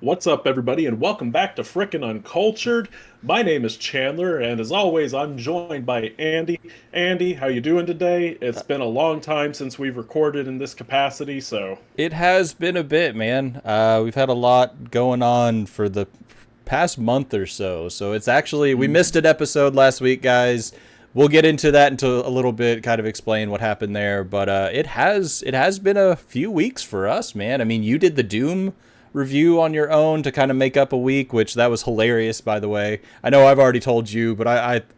What's up, everybody, and welcome back to Frickin' Uncultured. My name is Chandler, and as always, I'm joined by Andy. Andy, how you doing today? It's been a long time since we've recorded in this capacity, so It has been a bit, man. We've had a lot going on for the past month or so. So it's actually, we missed an episode last week, guys. We'll get into that into a little bit, kind of explain what happened there. But it has been a few weeks for us, man. I mean, you did the Doom review on your own to kind of make up a week, which that was hilarious, by the way. I know I've already told you, but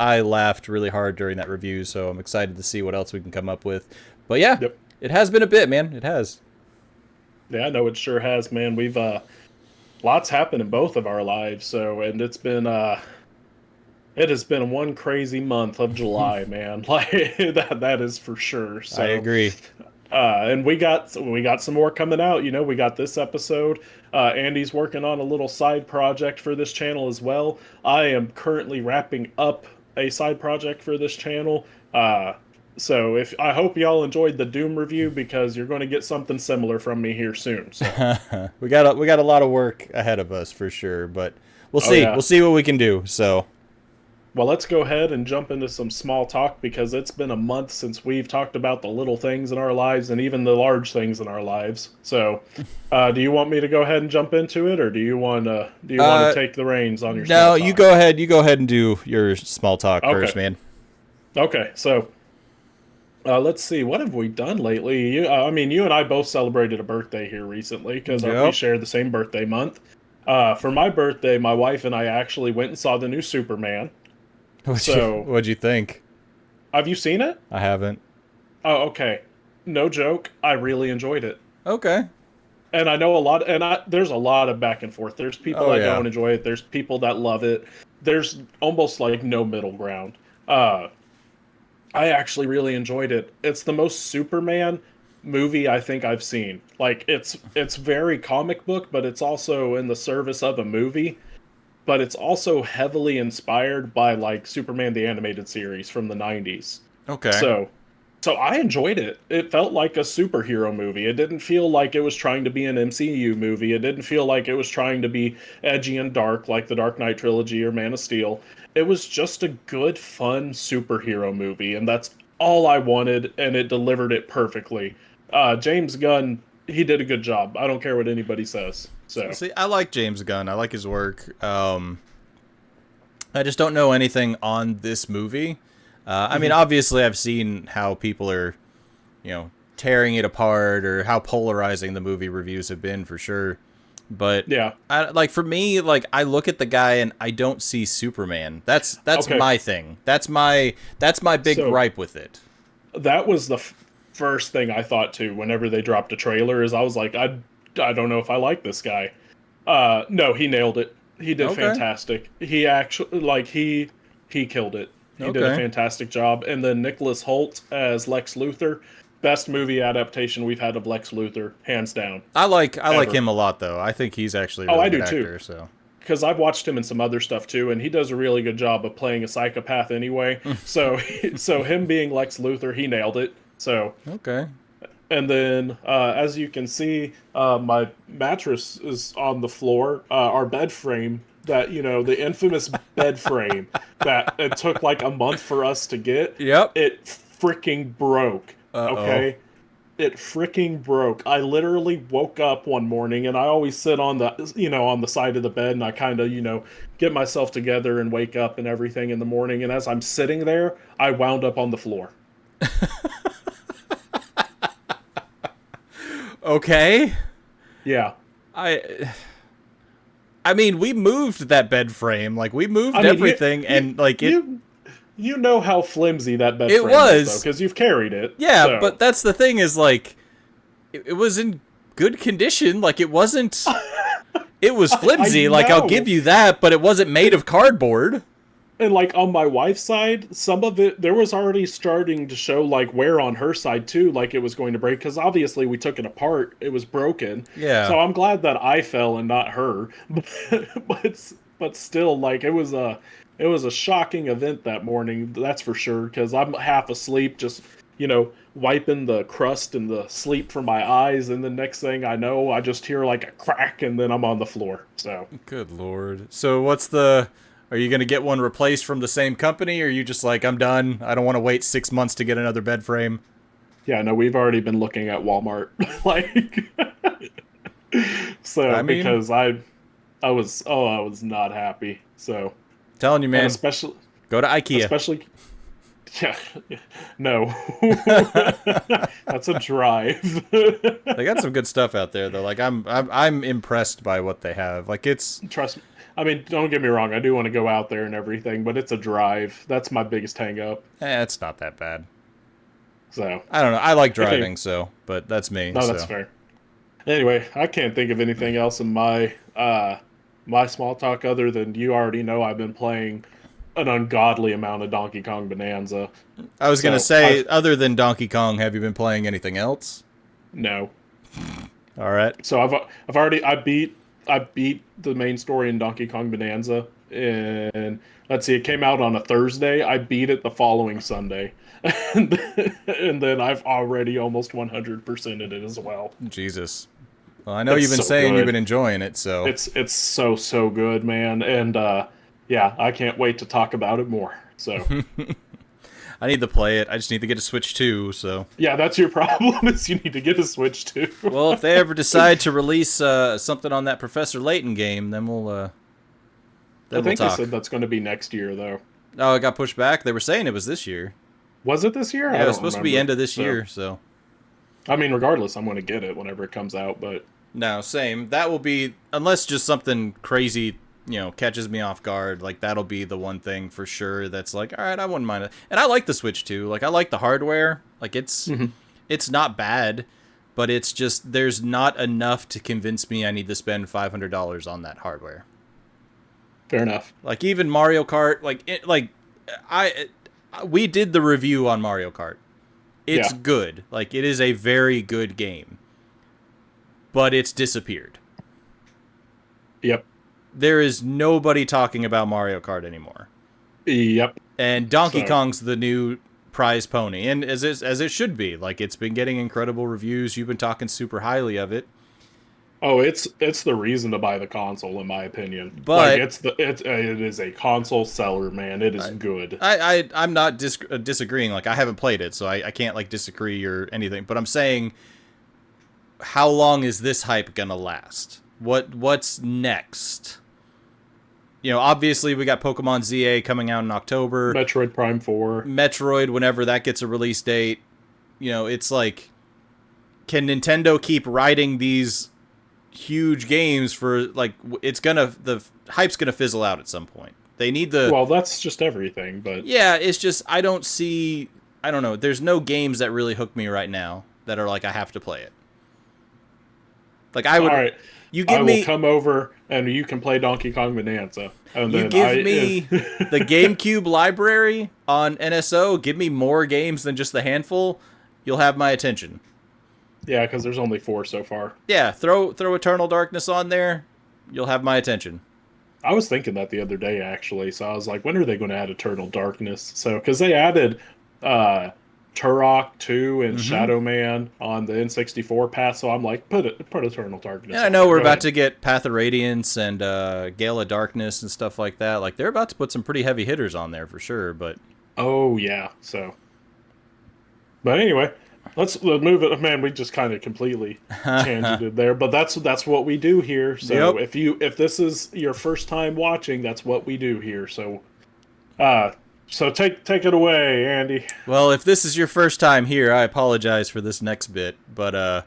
I laughed really hard during that review. So I'm excited to see what else we can come up with. But yeah, yep. it has been a bit, man. It has. Yeah, I know it sure has, man. We've lots happened in both of our lives, so and it has been one crazy month of July, man. Like that is for sure. I So agree. and we got some more coming out. You know, we got this episode. Andy's working on a little side project for this channel as well. I am currently wrapping up a side project for this channel. So if I hope y'all enjoyed the Doom review because you're going to get something similar from me here soon. So, We got a lot of work ahead of us for sure, but we'll oh see. yeah. We'll see what we can do. So, Well, let's go ahead and jump into some small talk because it's been a month since we've talked about the little things in our lives and even the large things in our lives. So, do you want me to go ahead and jump into it, or do you want to uh, take the reins on your small no, you talk? go ahead. You go ahead and do your small talk Okay, first, man. okay. So, let's see. What have we done lately? I mean, you and I both celebrated a birthday here recently because we Yep. share the same birthday month. For my birthday, my wife and I actually went and saw the new Superman. So, What'd you think? have you seen it? I haven't. Oh, okay. No joke. I really enjoyed it. Okay. And I know a lot, and there's a lot of back and forth. There's people Oh that yeah. don't enjoy it. There's people that love it. There's almost like no middle ground. Uh, I actually really enjoyed it. It's the most Superman movie I think I've seen. Like it's very comic book, but it's also in the service of a movie. But it's also heavily inspired by like Superman the animated series from the 90s. Okay. So so I enjoyed it. It felt like a superhero movie. It didn't feel like it was trying to be an MCU movie. It didn't feel like it was trying to be edgy and dark like the Dark Knight trilogy or Man of Steel. It was just a good, fun superhero movie, and that's all I wanted, and it delivered it perfectly. James Gunn, he did a good job. I don't care what anybody says. So, See, I like James Gunn. I like his work. I just don't know anything on this movie. I mean, mhm. obviously, I've seen how people are, tearing it apart or how polarizing the movie reviews have been for sure. But Yeah. like for me, like I look at the guy and I don't see Superman. That's Okay. my thing. That's my big So gripe with it. that was the first thing I thought too. Whenever they dropped a trailer, is I was like, I don't know if I like this guy. No, he nailed it. He did Okay. fantastic. He actually he killed it. He did a Okay. fantastic job. And then Nicholas Holt as Lex Luthor, best movie adaptation we've had of Lex Luthor, hands down, I like ever. him a lot though. I think he's actually a Oh, really I good do too. actor. So Because I've watched him in some other stuff too, and he does a really good job of playing a psychopath anyway. So, so him being Lex Luthor, he nailed it. So, okay. and then as you can see, my mattress is on the floor. Our bed frame, that the infamous bed frame that it took like a month for us to get, Yep. it freaking broke. Uh oh. Okay, it freaking broke. I literally woke up one morning, and I always sit on the side of the bed, and I kind of get myself together and wake up and everything in the morning. And as I'm sitting there, I wound up on the floor. Okay. Yeah, I I mean, we moved that bed frame. Like we I moved mean everything you and like it you you know how flimsy that bed it frame is though, was. because you've carried it. Yeah, So but that's the thing is like it was in good condition. Like it was I flimsy, like I'll give know. you that, but it wasn't made of cardboard. And like on my wife's side, some of it there was already starting to show like wear on her side too, like it was going to break because obviously we took it apart, it was broken. Yeah. So I'm glad that I fell and not her. But still, like it was a shocking event that morning. That's for sure because I'm half asleep, just wiping the crust and the sleep from my eyes, and the next thing I know, I just hear like a crack, and then I'm on the floor. So Good lord. So what's the? Are you gonna get one replaced from the same company, or are you just like, I'm done. I don't want to wait 6 months to get another bed frame. yeah, no, we've already been looking at Walmart, like, I so mean, because I was not happy. So, telling you, and man, especially go to IKEA. especially yeah, no, that's a drive. They got some good stuff out there though. Like I'm impressed by what they have. Like it's Trust me. I mean, don't get me wrong. I do want to go out there and everything, but it's a drive. That's my biggest hang up. it's not that bad. So, I don't know. I like okay, driving, so but that's me. no, that's So fair. Anyway, I can't think of anything else in my small talk other than you already know I've been playing an ungodly amount of Donkey Kong Bonanza. I was gonna So say, I've other than Donkey Kong, have you been playing anything else? no. All right. So I beat the main story in Donkey Kong Bonanza, and let's see, it came out on a Thursday. I beat it the following Sunday, and then I've already almost 100%ed it as well. Jesus. Well, I know It's you've been so saying you've good. been enjoying it, so It's so good, man, and yeah, I can't wait to talk about it more. So I need to play it. I just need to get a Switch too. So yeah, that's your problem is you need to get a Switch too. well, if they ever decide to release something on that Professor Layton game, then we'll I think they talk. said that's going to be next year though. Oh, it got pushed back. They were saying it was this year. Was it this year? Yeah, I it was don't supposed to be remember. end of this So year. So I mean, regardless, I'm going to get it whenever it comes out. But no, same. That will be unless just something crazy, catches me off guard. Like that'll be the one thing for sure. That's like, all right, I wouldn't mind it. And I like the Switch too. Like I like the hardware. Like mhm, it's not bad, but it's just there's not enough to convince me I need to spend $500 on that hardware. fair enough. Like even Mario Kart, I we did the review on Mario Kart. It's Yeah. good. Like it is a very good game, but it's disappeared. Yep. There is nobody talking about Mario Kart anymore. Yep. And Donkey So, Kong's the new prize pony, and as it should be. Like it's been getting incredible reviews. You've been talking super highly of it. oh, it's the reason to buy the console, in my opinion. Like But it is a console seller, man. It is good. I'm not disagreeing. Like I haven't played it, so I can't like disagree or anything. But I'm saying, how long is this hype gonna last? What's next? Obviously we got Pokemon ZA coming out in October. Metroid Prime 4. Metroid, whenever that gets a release date. It's like, can Nintendo keep writing these huge games for like the hype's gonna fizzle out at some point. They need the Well, that's just everything, but yeah. It's just I don't know. There's no games that really hook me right now that are like I have to play it. Like I all would, right. you I give will me come over and you can play Donkey Kong Bonanza. And you then give me the GameCube library on NSO. Give me more games than just the handful. You'll have my attention. yeah, because there's only 4 so far. Yeah, throw Eternal Darkness on there. You'll have my attention. I was thinking that the other day actually. So I was like, when are they going to add Eternal Darkness? So because they added uh Turok 2 and Mm-hmm. Shadow Man on the N64 pass, so I'm like, put Eternal Darkness And I on know there. we're Go about ahead. to get Path of Radiance and Gale of Darkness and stuff like that. Like they're about to put some pretty heavy hitters on there for sure. But Oh yeah. So, but anyway, let's move it. Man, we just kind of completely tangented there, but that's what we do here. So yep. if this is your first time watching, that's what we do here. So, uh, so take it away, Andy. Well, if this is your first time here, I apologize for this next bit, but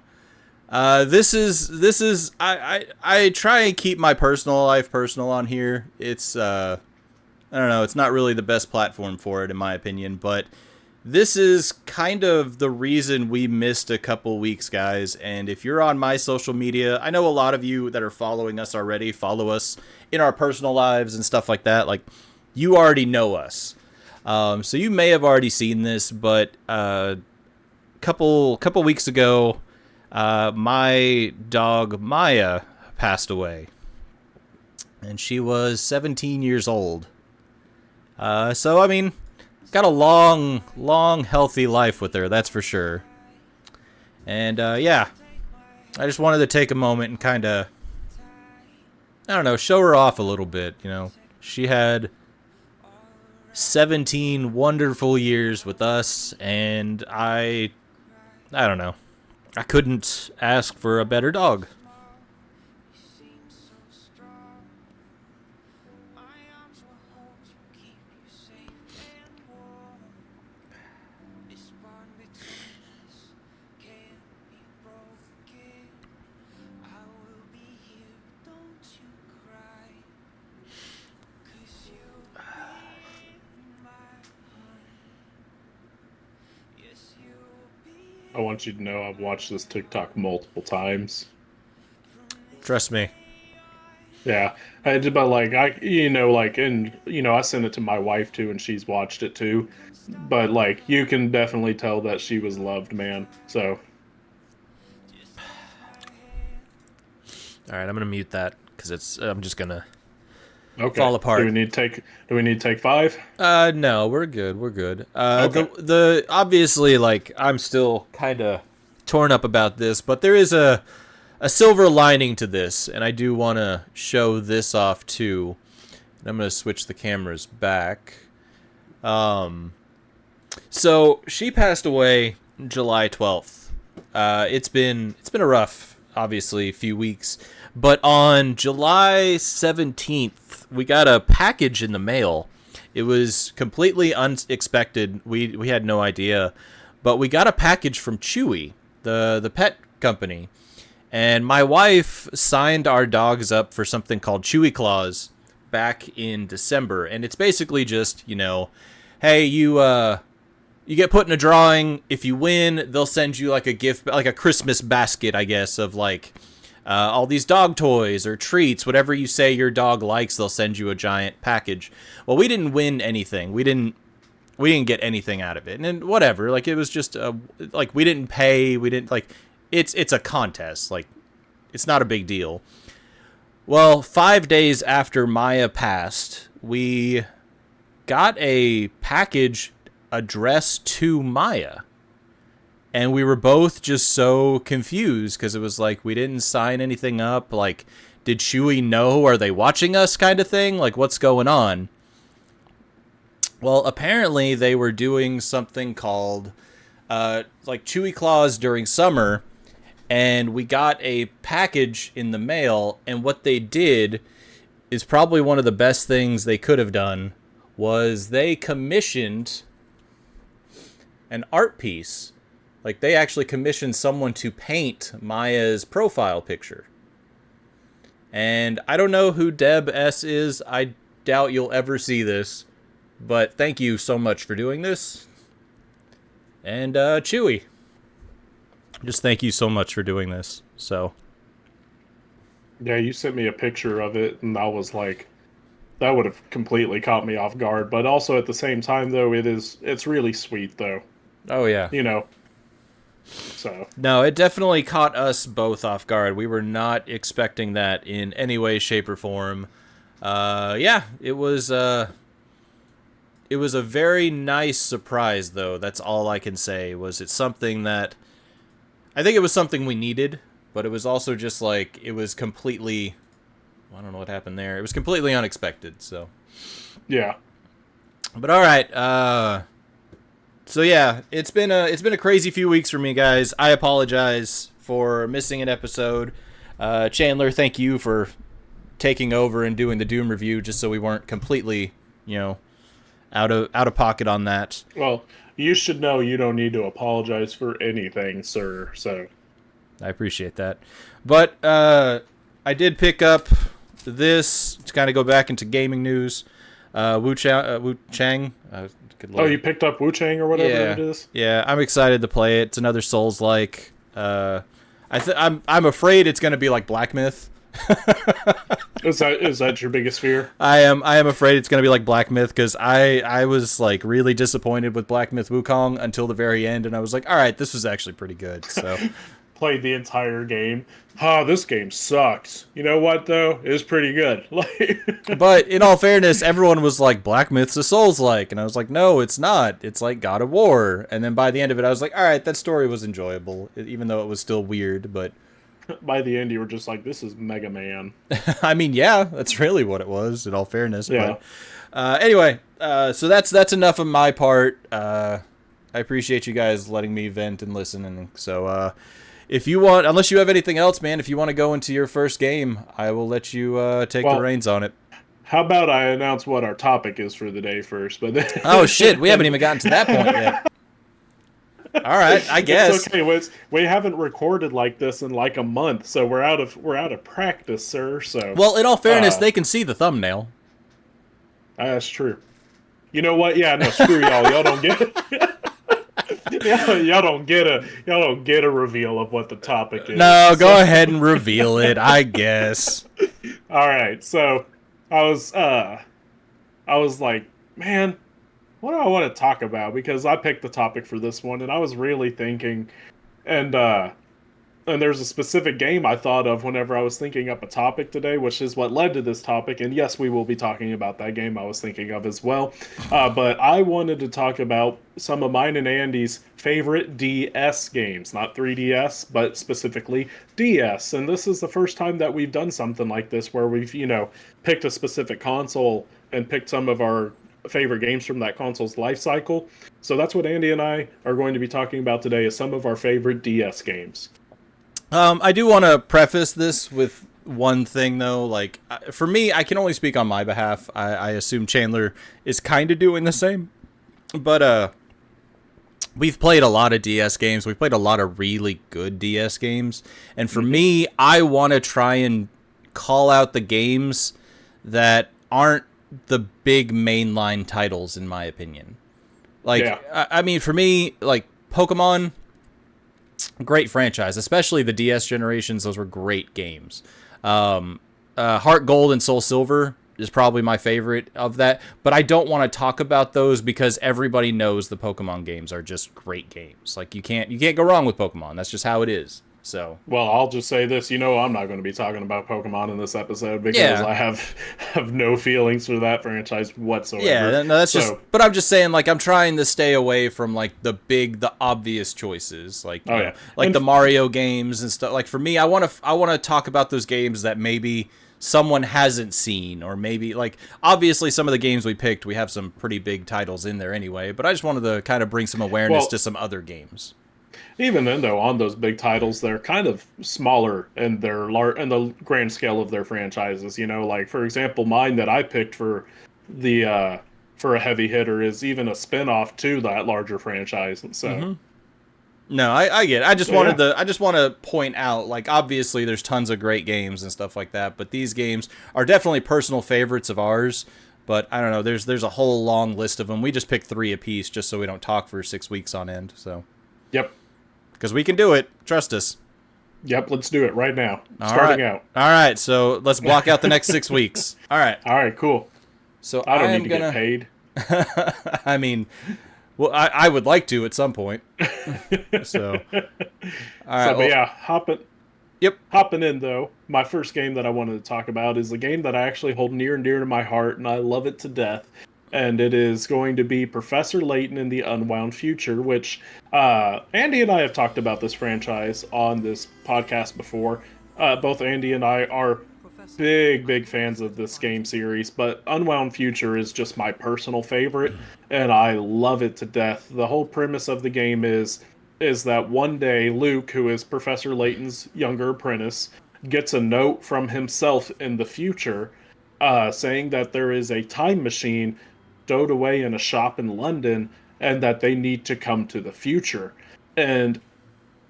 this is I try and keep my personal life personal on here. It's I don't know, it's not really the best platform for it in my opinion, but this is kind of the reason we missed a couple weeks, guys. And if you're on my social media, I know a lot of you that are following us already follow us in our personal lives and stuff like that. Like, you already know us. So you may have already seen this, but couple weeks ago, my dog Maya passed away, and she was 17 years old. So I mean, got a long, healthy life with her. That's for sure. And yeah, I just wanted to take a moment and kind of, I don't know, show her off a little bit. You know, she had 17 wonderful years with us, and I don't know, I couldn't ask for a better dog. I want you to know I've watched this TikTok multiple times. Trust me. Yeah, I did, but like I sent it to my wife too, and she's watched it too. But like, you can definitely tell that she was loved, man. So, All right, I'm gonna mute that because I'm just gonna okay. fall apart. Do we need to take 5? No, we're good. We're good. Okay. The obviously, like, I'm still kind of torn up about this, but there is a silver lining to this, and I do want to show this off too. And I'm gonna switch the cameras back. So she passed away July 12th. It's been a rough, obviously, few weeks. But on July 17th, we got a package in the mail. It was completely unexpected. We had no idea. But we got a package from Chewy, the pet company. And my wife signed our dogs up for something called Chewy Claws back in December. And it's basically just, you know, hey, you get put in a drawing. If you win, they'll send you like a gift, like a Christmas basket, I guess, of like all these dog toys or treats, whatever you say your dog likes, they'll send you a giant package. Well, we didn't win anything. We didn't get anything out of it. And whatever, like it was just like we didn't pay, we didn't like it's a contest. Like it's not a big deal. Well, 5 days after Maya passed, we got a package addressed to Maya. And we were both just so confused because it was like we didn't sign anything up. Like, did Chewy know? Are they watching us kind of thing? Like, what's going on? Well, apparently they were doing something called like Chewy Claws during summer. And we got a package in the mail. And what they did is probably one of the best things they could have done was they commissioned an art piece. Like, they actually commissioned someone to paint Maya's profile picture. And I don't know who Deb S. is. I doubt you'll ever see this. But thank you so much for doing this. And, Chewy. Just thank you so much for doing this. So. Yeah, you sent me a picture of it, and I was like, that would have completely caught me off guard. But also at the same time, though, it's really sweet, though. Oh, yeah. You know. So. No, it definitely caught us both off guard. We were not expecting that in any way, shape, or form. Yeah, it was a very nice surprise, though. That's all I can say. It's something that I think it was something we needed, but it was also just like it was completely. I don't know what happened there. It was completely unexpected. So. Yeah. But all right. So yeah, it's been a crazy few weeks for me, guys. I apologize for missing an episode. Chandler, thank you for taking over and doing the Doom review, just so we weren't completely, out of pocket on that. Well, you should know you don't need to apologize for anything, sir. So I appreciate that. But I did pick up this to kind of go back into gaming news. Wu Chang. Oh, you picked up Wu Chang or whatever it is? Yeah, I'm excited to play it. It's another Souls-like. I'm afraid it's going to be like Black Myth. Is that your biggest fear? I am afraid it's going to be like Black Myth because I was like really disappointed with Black Myth Wukong until the very end, and I was like, all right, this was actually pretty good. So played the entire game. This game sucks. You know what though? It was pretty good. Like, But in all fairness, everyone was like, Black Myth's a Souls-like. And I was like, no, it's not. It's like God of War. And then by the end of it, I was like, all right, that story was enjoyable, even though it was still weird. But by the end, you were just like, this is Mega Man. I mean, yeah, that's really what it was, in all fairness. Yeah. But anyway, so that's enough of my part. I appreciate you guys letting me vent and listen. And so if you want, unless you have anything else, man, if you want to go into your first game, I will let you take the reins on it. How about I announce what our topic is for the day first? But then oh shit, we haven't even gotten to that point yet. All right, I guess. It's okay. We haven't recorded like this in like a month, so we're out of practice, sir. So well, in all fairness, they can see the thumbnail. That's true. You know what? Yeah, no, screw y'all. Y'all don't get y'all don't get a reveal of what the topic is. No, go ahead and reveal it, I guess. All right, so I was like, man, what do I want to talk about? Because I picked the topic for this one, and I was really thinking, and there's a specific game I thought of whenever I was thinking up a topic today, which is what led to this topic. And yes, we will be talking about that game I was thinking of as well. But I wanted to talk about some of mine and Andy's favorite DS games, not 3DS, but specifically DS. And this is the first time that we've done something like this where we've, picked a specific console and picked some of our favorite games from that console's life cycle. So that's what Andy and I are going to be talking about today, is some of our favorite DS games. I do want to preface this with one thing, though. Like, for me, I can only speak on my behalf. I assume Chandler is kind of doing the same. But we've played a lot of DS games. We've played a lot of really good DS games. And for me, I want to try and call out the games that aren't the big mainline titles, in my opinion. Like, yeah. I mean, for me, like, Pokemon, great franchise, especially the DS generations. Those were great games. Heart Gold and Soul Silver is probably my favorite of that, but I don't want to talk about those because everybody knows the Pokemon games are just great games. Like, you can't go wrong with Pokemon. That's just how it is. So, well, I'll just say this, I'm not going to be talking about Pokemon in this episode because I have no feelings for that franchise whatsoever. Yeah, no, that's just, but I'm just saying, like, I'm trying to stay away from, like, the obvious choices, like, like the Mario games and stuff. Like, for me, I want to talk about those games that maybe someone hasn't seen, or maybe, like, obviously some of the games we picked, we have some pretty big titles in there anyway, but I just wanted to kind of bring some awareness to some other games. Even then, though, on those big titles, they're kind of smaller in the grand scale of their franchises. Like, for example, mine that I picked for a heavy hitter is even a spin-off to that larger franchise. So, no, I get it. I just want to point out, like, obviously there's tons of great games and stuff like that, but these games are definitely personal favorites of ours. But I don't know, there's a whole long list of them. We just picked 3 apiece just so we don't talk for 6 weeks on end. So, yep. Because we can do it. Trust us. Yep, let's do it right now. Starting out. All right, so let's block out the next 6 weeks. All right, cool. So I don't need to get paid. I mean, well, I would like to at some point. So, all right. But yeah, hopping in, though, my first game that I wanted to talk about is a game that I actually hold near and dear to my heart, and I love it to death. And it is going to be Professor Layton in the Unwound Future, which Andy and I have talked about this franchise on this podcast before. Both Andy and I are big fans of this game series, but Unwound Future is just my personal favorite, and I love it to death. The whole premise of the game is that one day Luke, who is Professor Layton's younger apprentice, gets a note from himself in the future saying that there is a time machine stowed away in a shop in London, and that they need to come to the future. And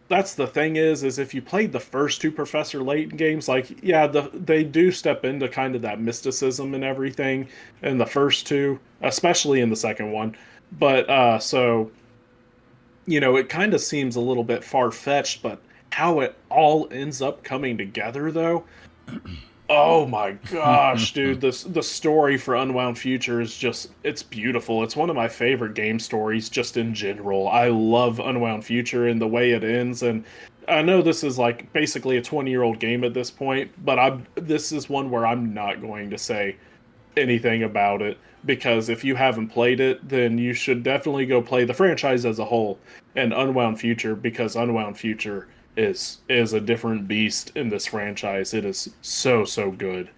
that's the thing is if you played the first 2 Professor Layton games, like, yeah, they do step into kind of that mysticism and everything in the first 2, especially in the second one. But so, it kind of seems a little bit far-fetched, but how it all ends up coming together, though, oh my gosh, dude, the story for Unwound Future is just, it's beautiful. It's one of my favorite game stories just in general. I love Unwound Future and the way it ends, and I know this is like basically a 20-year-old game at this point, but this is one where I'm not going to say anything about it, because if you haven't played it, then you should definitely go play the franchise as a whole and Unwound Future, because Unwound Future is a different beast in this franchise. It is so good.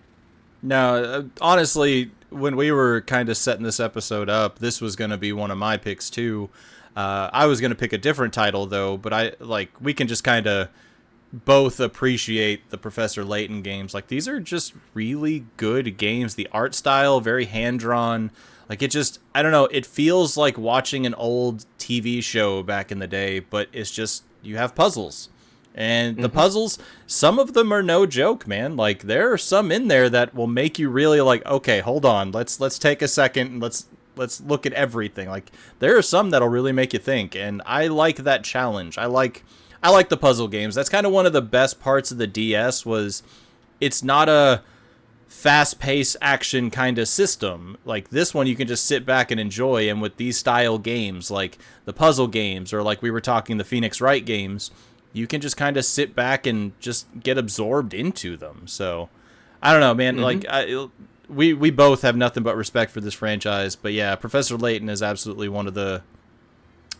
Now, honestly, when we were kind of setting this episode up, this was going to be one of my picks too. I was going to pick a different title though, but we can just kind of both appreciate the Professor Layton games. Like, these are just really good games. The art style, very hand-drawn. Like, it just, I don't know, it feels like watching an old TV show back in the day, but it's just, you have puzzles. And the puzzles, some of them are no joke, man. Like, there are some in there that will make you really like, okay, hold on, let's take a second and let's look at everything. Like, there are some that'll really make you think, and I like that challenge. I like the puzzle games. That's kind of one of the best parts of the DS, was it's not a fast-paced action kind of system. Like, this one you can just sit back and enjoy, and with these style games, like the puzzle games, or like we were talking, the Phoenix Wright games, you can just kind of sit back and just get absorbed into them. So, I don't know, man. Like, we both have nothing but respect for this franchise, but yeah, Professor Layton is absolutely one of the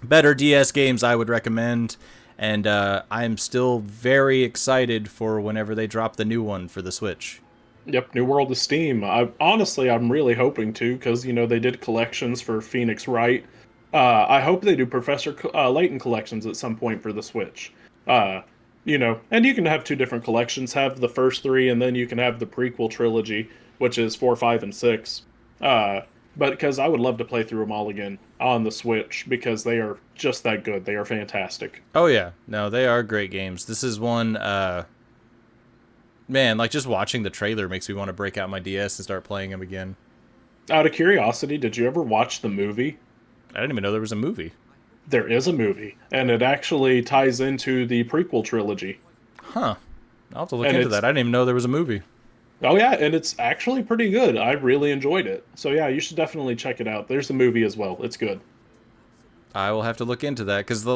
better DS games I would recommend. And I'm still very excited for whenever they drop the new one for the Switch. Yep, New World of Steam. I'm really hoping to, because they did collections for Phoenix Wright. I hope they do Professor Layton collections at some point for the Switch. And you can have two different collections. Have the first three, and then you can have the prequel trilogy, which is 4, 5, and 6. But because I would love to play through them all again on the Switch, because they are just that good. They are fantastic. Oh, yeah. No, they are great games. This is one, man, like, just watching the trailer makes me want to break out my DS and start playing them again. Out of curiosity, did you ever watch the movie? I didn't even know there was a movie. There is a movie, and it actually ties into the prequel trilogy. Huh. I'll have to look into that. I didn't even know there was a movie. Oh, yeah, and it's actually pretty good. I really enjoyed it. So, yeah, you should definitely check it out. There's a movie as well. It's good. I will have to look into that, because, the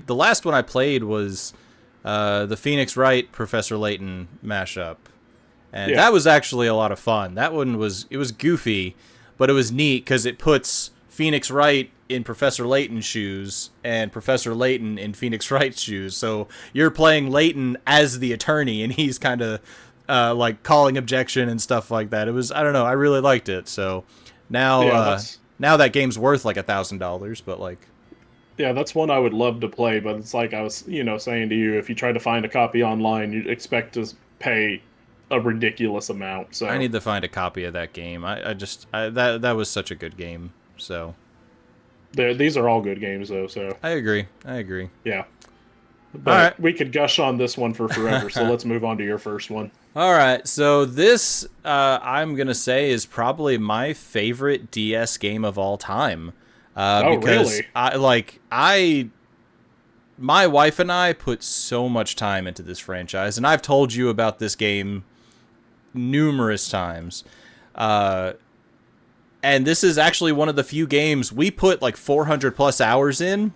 last one I played was the Phoenix Wright Professor Layton mashup. And that was actually a lot of fun. That one was goofy, but it was neat, because it puts Phoenix Wright in Professor Layton's shoes and Professor Layton in Phoenix Wright's shoes. So you're playing Layton as the attorney, and he's kind of like calling objection and stuff like that. It was, I don't know, I really liked it. So now now that game's worth like $1,000, but like, yeah, that's one I would love to play, but it's like I was saying to you, if you try to find a copy online, you'd expect to pay a ridiculous amount. So I need to find a copy of that game. That was such a good game. So these are all good games though. So I agree. Yeah. But we could gush on this one for forever, so let's move on to your first one. All right, so this, I'm going to say, is probably my favorite DS game of all time. Because really? My wife and I put so much time into this franchise, and I've told you about this game numerous times. And this is actually one of the few games we put like 400 plus hours in,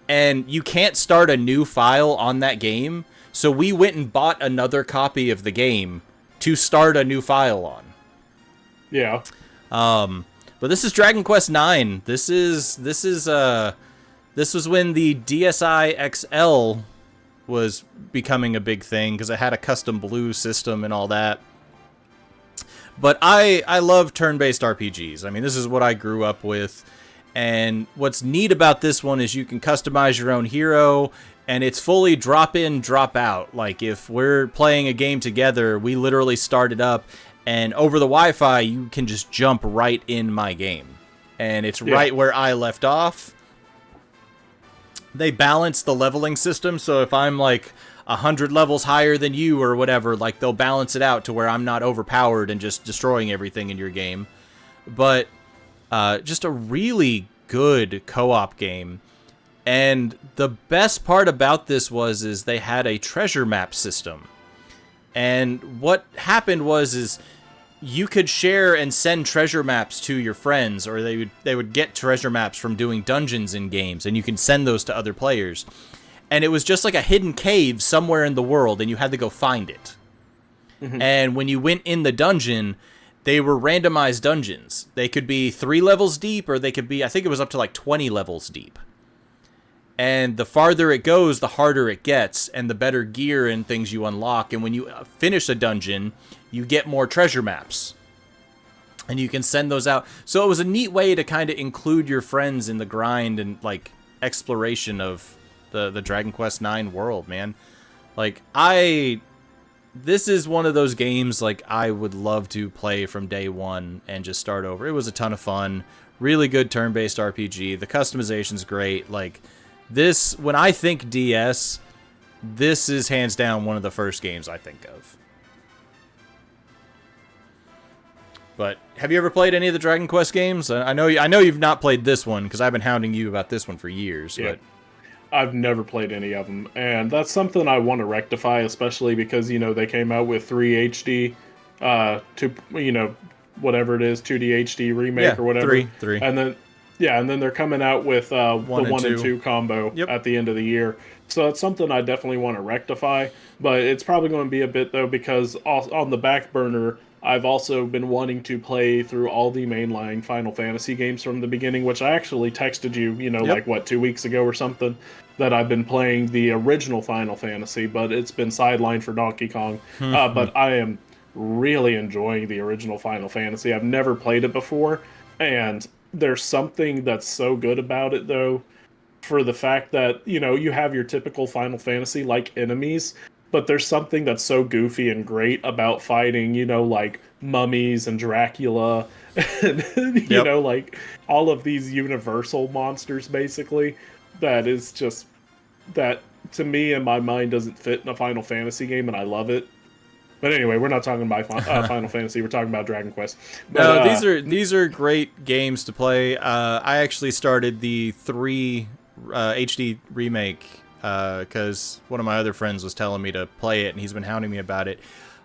and you can't start a new file on that game. So we went and bought another copy of the game to start a new file on. Yeah. But this is Dragon Quest IX. This was when the DSi XL was becoming a big thing, because it had a custom blue system and all that. But I love turn-based RPGs. I mean, this is what I grew up with. And what's neat about this one is you can customize your own hero, and it's fully drop in, drop out. Like, if we're playing a game together, we literally start it up, and over the Wi-Fi, you can just jump right in my game. And it's right where I left off. They balance the leveling system, so if I'm like 100 levels higher than you or whatever, like, they'll balance it out to where I'm not overpowered and just destroying everything in your game. But just a really good co-op game. And the best part about this is they had a treasure map system. And what happened is you could share and send treasure maps to your friends, or they would get treasure maps from doing dungeons in games, and you can send those to other players. and it was just like a hidden cave somewhere in the world, and you had to go find it. And when you went in the dungeon, they were randomized dungeons. They could be 3 levels deep, or they could be, I think it was up to like 20 levels deep. And the farther it goes, the harder it gets, and the better gear and things you unlock. And when you finish a dungeon, you get more treasure maps. And you can send those out. So it was a neat way to kind of include your friends in the grind and, like, exploration of the Dragon Quest IX world, man. Like, this is one of those games, like, I would love to play from day one and just start over. It was a ton of fun. Really good turn-based RPG. The customization's great. Like, this, when I think DS, this is hands down one of the first games I think of. But have you ever played any of the Dragon Quest games? I know you've not played this one, because I've been hounding you about this one for years. Yeah. But I've never played any of them, and that's something I want to rectify, especially because, you know, they came out with 3 HD, whatever it is, 2D HD remake or whatever. 3. And then they're coming out with the 1 and 2 combo at the end of the year. So it's something I definitely want to rectify, but it's probably going to be a bit, though, because on the back burner, I've also been wanting to play through all the mainline Final Fantasy games from the beginning, which I actually texted you, like, 2 weeks ago or something, that I've been playing the original Final Fantasy, but it's been sidelined for Donkey Kong. But I am really enjoying the original Final Fantasy. I've never played it before, and there's something that's so good about it, though, for the fact that, you have your typical Final Fantasy-like enemies, but there's something that's so goofy and great about fighting, like mummies and Dracula, and, like all of these universal monsters, basically, that is just, that to me in my mind doesn't fit in a Final Fantasy game, and I love it. But anyway, we're not talking about Final Fantasy, we're talking about Dragon Quest. But, no, these are great games to play. I actually started the 3 HD remake because one of my other friends was telling me to play it, and he's been hounding me about it.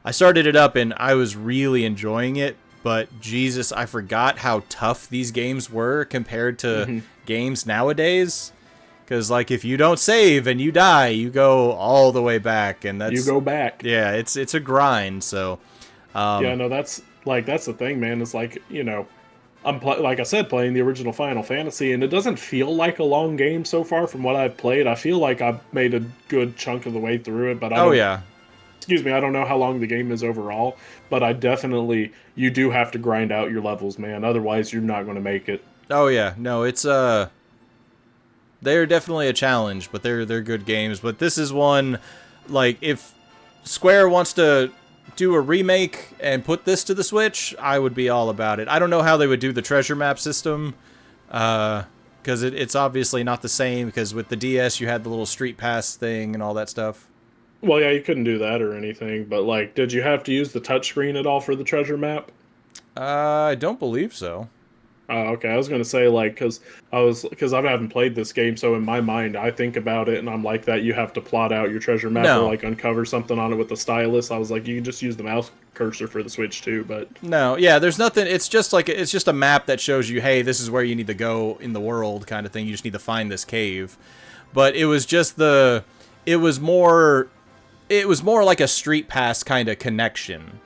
I started it up, and I was really enjoying it, but Jesus, I forgot how tough these games were compared to games nowadays. Because, like, if you don't save and you die, you go all the way back, and that's... You go back. Yeah, it's a grind, so... yeah, no, that's the thing, man. It's like, I'm, like I said, playing the original Final Fantasy, and it doesn't feel like a long game so far from what I've played. I feel like I've made a good chunk of the way through it, but I don't know how long the game is overall, but you do have to grind out your levels, man. Otherwise, you're not going to make it. Oh, yeah. No, it's, they're definitely a challenge, but they're good games. But this is one, like, if Square wants to do a remake and put this to the Switch, I would be all about it. I don't know how they would do the treasure map system, because it's obviously not the same, because with the DS you had the little street pass thing and all that stuff. Well, yeah, you couldn't do that or anything, but, like, did you have to use the touchscreen at all for the treasure map? I don't believe so. Oh, okay. I was going to say, like, because I haven't played this game, so in my mind, I think about it, and I'm like that you have to plot out your treasure map or, like, uncover something on it with the stylus. I was like, you can just use the mouse cursor for the Switch, too, but... No, yeah, there's nothing... It's just a map that shows you, hey, this is where you need to go in the world kind of thing. You just need to find this cave. But it was just It was more like a street pass kind of connection.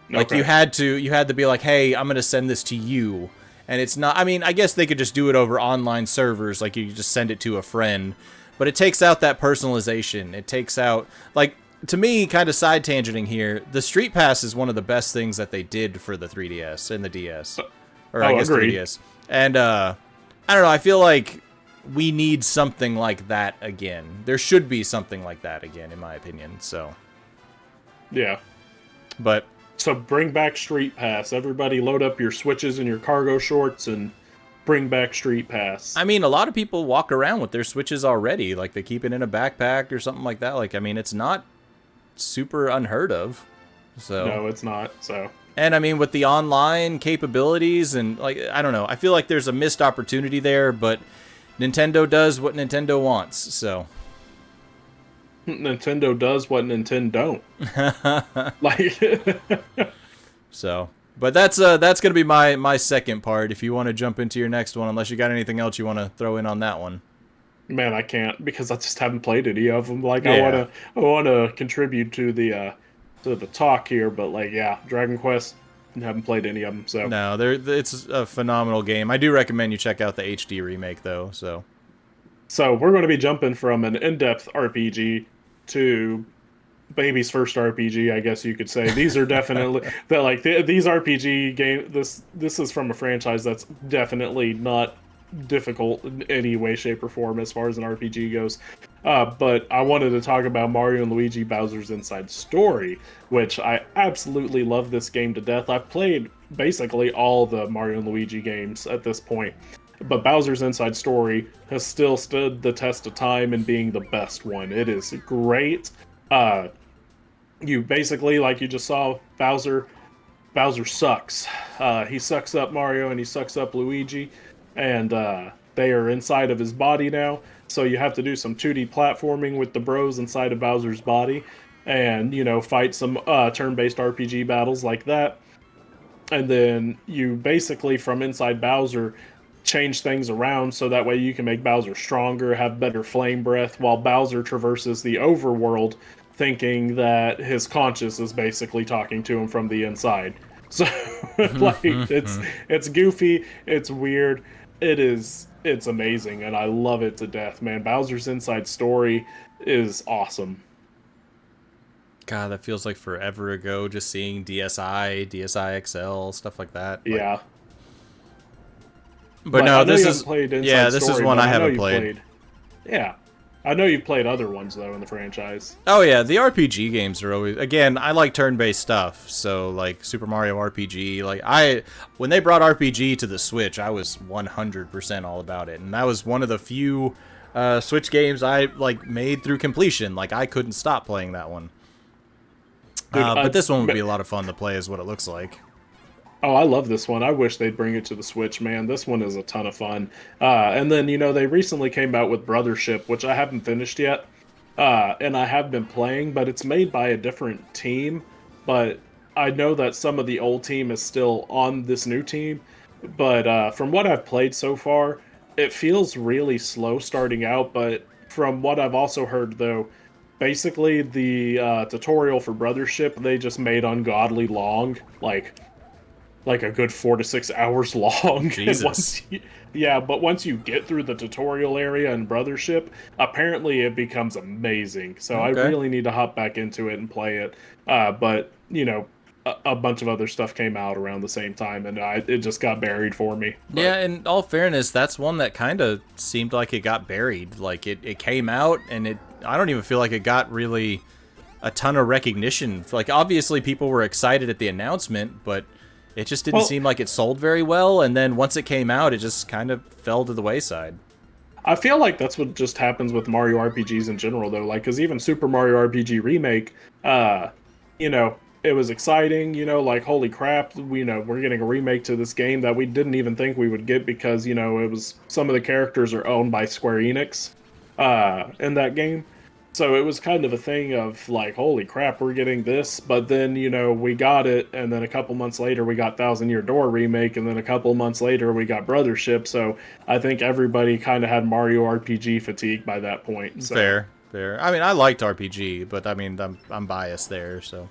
Like, you had to be like, hey, I'm going to send this to you. And it's not, I mean, I guess they could just do it over online servers, like you just send it to a friend. But it takes out that personalization. It takes out, like, to me, kind of side tangenting here, the Street Pass is one of the best things that they did for the 3DS and the DS. Or I guess agreed. 3DS. And, I don't know, I feel like we need something like that again. There should be something like that again, in my opinion, so. Yeah. But... So bring back Street Pass. Everybody load up your Switches and your cargo shorts and bring back Street Pass. I mean, a lot of people walk around with their Switches already. Like, they keep it in a backpack or something like that. Like, I mean, it's not super unheard of. So no, it's not. So. And, I mean, with the online capabilities and, like, I don't know. I feel like there's a missed opportunity there, but Nintendo does what Nintendo wants, so... Nintendo does what Nintendo don't. Like, so, but that's gonna be my second part. If you want to jump into your next one, unless you got anything else you want to throw in on that one. Man, I can't because I just haven't played any of them. Like Yeah. I wanna contribute to the talk here, but like yeah, Dragon Quest haven't played any of them. So No, it's a phenomenal game. I do recommend you check out the HD remake though. So we're going to be jumping from an in-depth RPG to baby's first RPG, I guess you could say. These are definitely that like these RPG game. This is from a franchise that's definitely not difficult in any way, shape, or form as far as an RPG goes. But I wanted to talk about Mario and Luigi Bowser's Inside Story, which I absolutely love this game to death. I've played basically all the Mario and Luigi games at this point, but Bowser's Inside Story has still stood the test of time in being the best one. It is great. Uh, you basically, like you just saw, Bowser sucks. He sucks up Mario and he sucks up Luigi, and they are inside of his body now. So you have to do some 2D platforming with the bros inside of Bowser's body, and fight some turn-based RPG battles like that. And then you basically from inside Bowser change things around so that way you can make Bowser stronger, have better flame breath, while Bowser traverses the overworld thinking that his conscious is basically talking to him from the inside. So like it's goofy, it's weird, it's amazing, and I love it to death, man. Bowser's Inside Story is awesome. God, that feels like forever ago. Just seeing DSi, DSi XL, stuff like that. Like, Yeah. but But no, I know this you haven't is played yeah, Inside this is Story, one but I I know haven't you've played. played. Yeah. I know you've played other ones though in the franchise. Oh yeah, the RPG games are always again. I like turn-based stuff, so like Super Mario RPG. Like when they brought RPG to the Switch, I was 100% all about it, and that was one of the few Switch games I like made through completion. Like I couldn't stop playing that one. Dude, But this one would be a lot of fun to play, is what it looks like. oh, I love this one. I wish they'd bring it to the Switch, man. This one is a ton of fun. And then, they recently came out with Brothership, which I haven't finished yet. And I have been playing, but it's made by a different team. But I know that some of the old team is still on this new team. But from what I've played so far, it feels really slow starting out. But from what I've also heard, though, basically the tutorial for Brothership they just made ungodly long, like a good 4 to 6 hours long. And Jesus. yeah, but once you get through the tutorial area in Brothership, apparently it becomes amazing. So I Okay. really need to hop back into it and play it. But a bunch of other stuff came out around the same time, and it just got buried for me. But Yeah, in all fairness, that's one that kind of seemed like it got buried. Like it came out and I don't even feel like it got really a ton of recognition. Like obviously people were excited at the announcement, but it just didn't well, seem like it sold very well. And then once it came out, it just kind of fell to the wayside. I feel like that's what just happens with Mario RPGs in general, though. Like, because even Super Mario RPG Remake, you know, it was exciting. Like holy crap, we're getting a remake to this game that we didn't even think we would get because it was some of the characters are owned by Square Enix, in that game. So it was kind of a thing of like, holy crap, we're getting this. But then, we got it. And then a couple months later, we got Thousand Year Door Remake. And then a couple months later, we got Brothership. So I think everybody kind of had Mario RPG fatigue by that point. So, Fair, fair. I mean, I liked RPG, but I mean, I'm biased there, so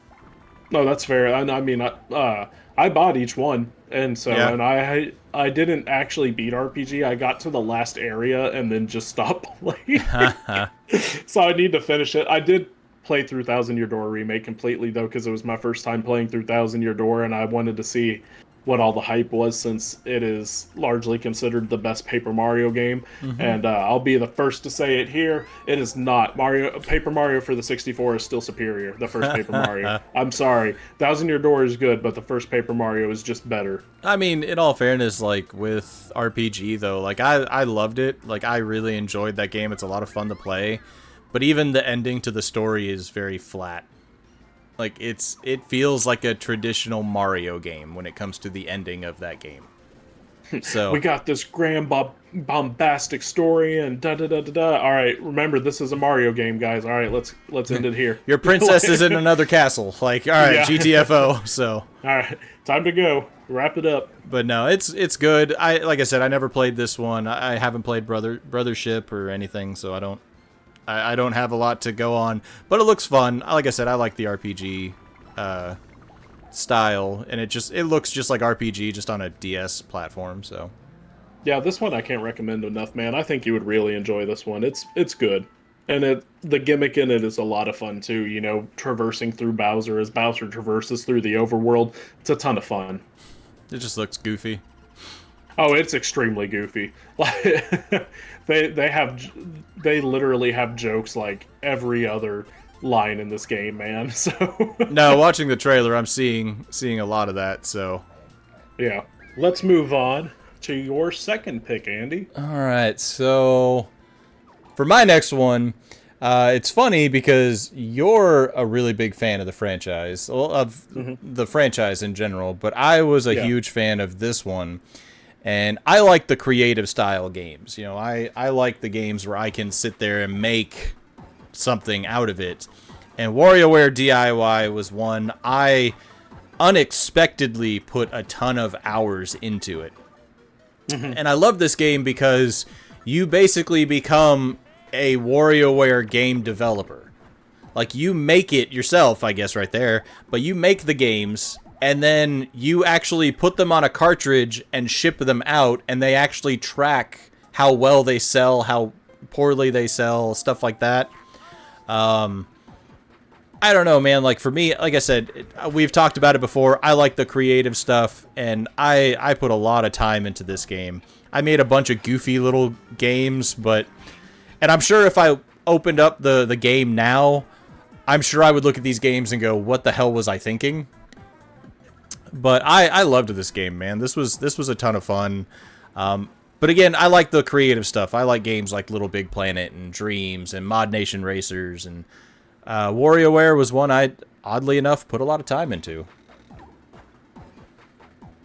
no, that's fair. I mean, I bought each one. And so, yeah. and I didn't actually beat RPG. I got to the last area and then just stopped playing. So I need to finish it. I did play through Thousand Year Door Remake completely though, because it was my first time playing through Thousand Year Door, and I wanted to see what all the hype was since it is largely considered the best Paper Mario game. Mm-hmm. And I'll be the first to say it here: it is not. Paper Mario for the 64 is still superior. The first Paper Mario. I'm sorry, Thousand Year Door is good, but the first Paper Mario is just better. I mean, in all fairness, like with RPG though, like I loved it. Like I really enjoyed that game. It's a lot of fun to play. But even the ending to the story is very flat. Like it feels like a traditional Mario game when it comes to the ending of that game. So We got this grand bombastic story and da da da da da. All right, remember this is a Mario game, guys. All right, let's end it here. your princess is in another castle. Like, all right, Yeah. GTFO. So, All right, time to go. Wrap it up. but no, it's good. Like I said, I never played this one. I haven't played Brothership or anything, so I don't have a lot to go on. But it looks fun. Like I said, I like the RPG style, and it looks just like RPG, just on a DS platform. So. Yeah, this one I can't recommend enough, man. I think you would really enjoy this one. It's good. And the gimmick in it is a lot of fun too, you know, traversing through Bowser as Bowser traverses through the overworld. It's a ton of fun. It just looks goofy. Oh, it's extremely goofy. Like they literally have jokes like every other line in this game, man. So No, watching the trailer, I'm seeing a lot of that. So, yeah. Let's move on to your second pick, Andy. all right. So, for my next one, it's funny because you're a really big fan of the franchise, well, of the franchise in general, but I was a huge fan of this one. And I like the creative style games. You know, I like the games where I can sit there and make something out of it. And WarioWare DIY was one I unexpectedly put a ton of hours into it. And I love this game because you basically become a WarioWare game developer. Like, you make it yourself, I guess, right there. But you make the games, and then you actually put them on a cartridge and ship them out, and they actually track how well they sell, how poorly they sell, stuff like that. I don't know, man. Like, for me, like I said, we've talked about it before. I like the creative stuff, and I put a lot of time into this game. I made a bunch of goofy little games, and I'm sure if I opened up the game now, I'm sure I would look at these games and go, what the hell was I thinking? But I loved this game, man. This was a ton of fun. But again, I like the creative stuff. I like games like Little Big Planet and Dreams and Mod Nation Racers, and WarioWare was one I, oddly enough, put a lot of time into.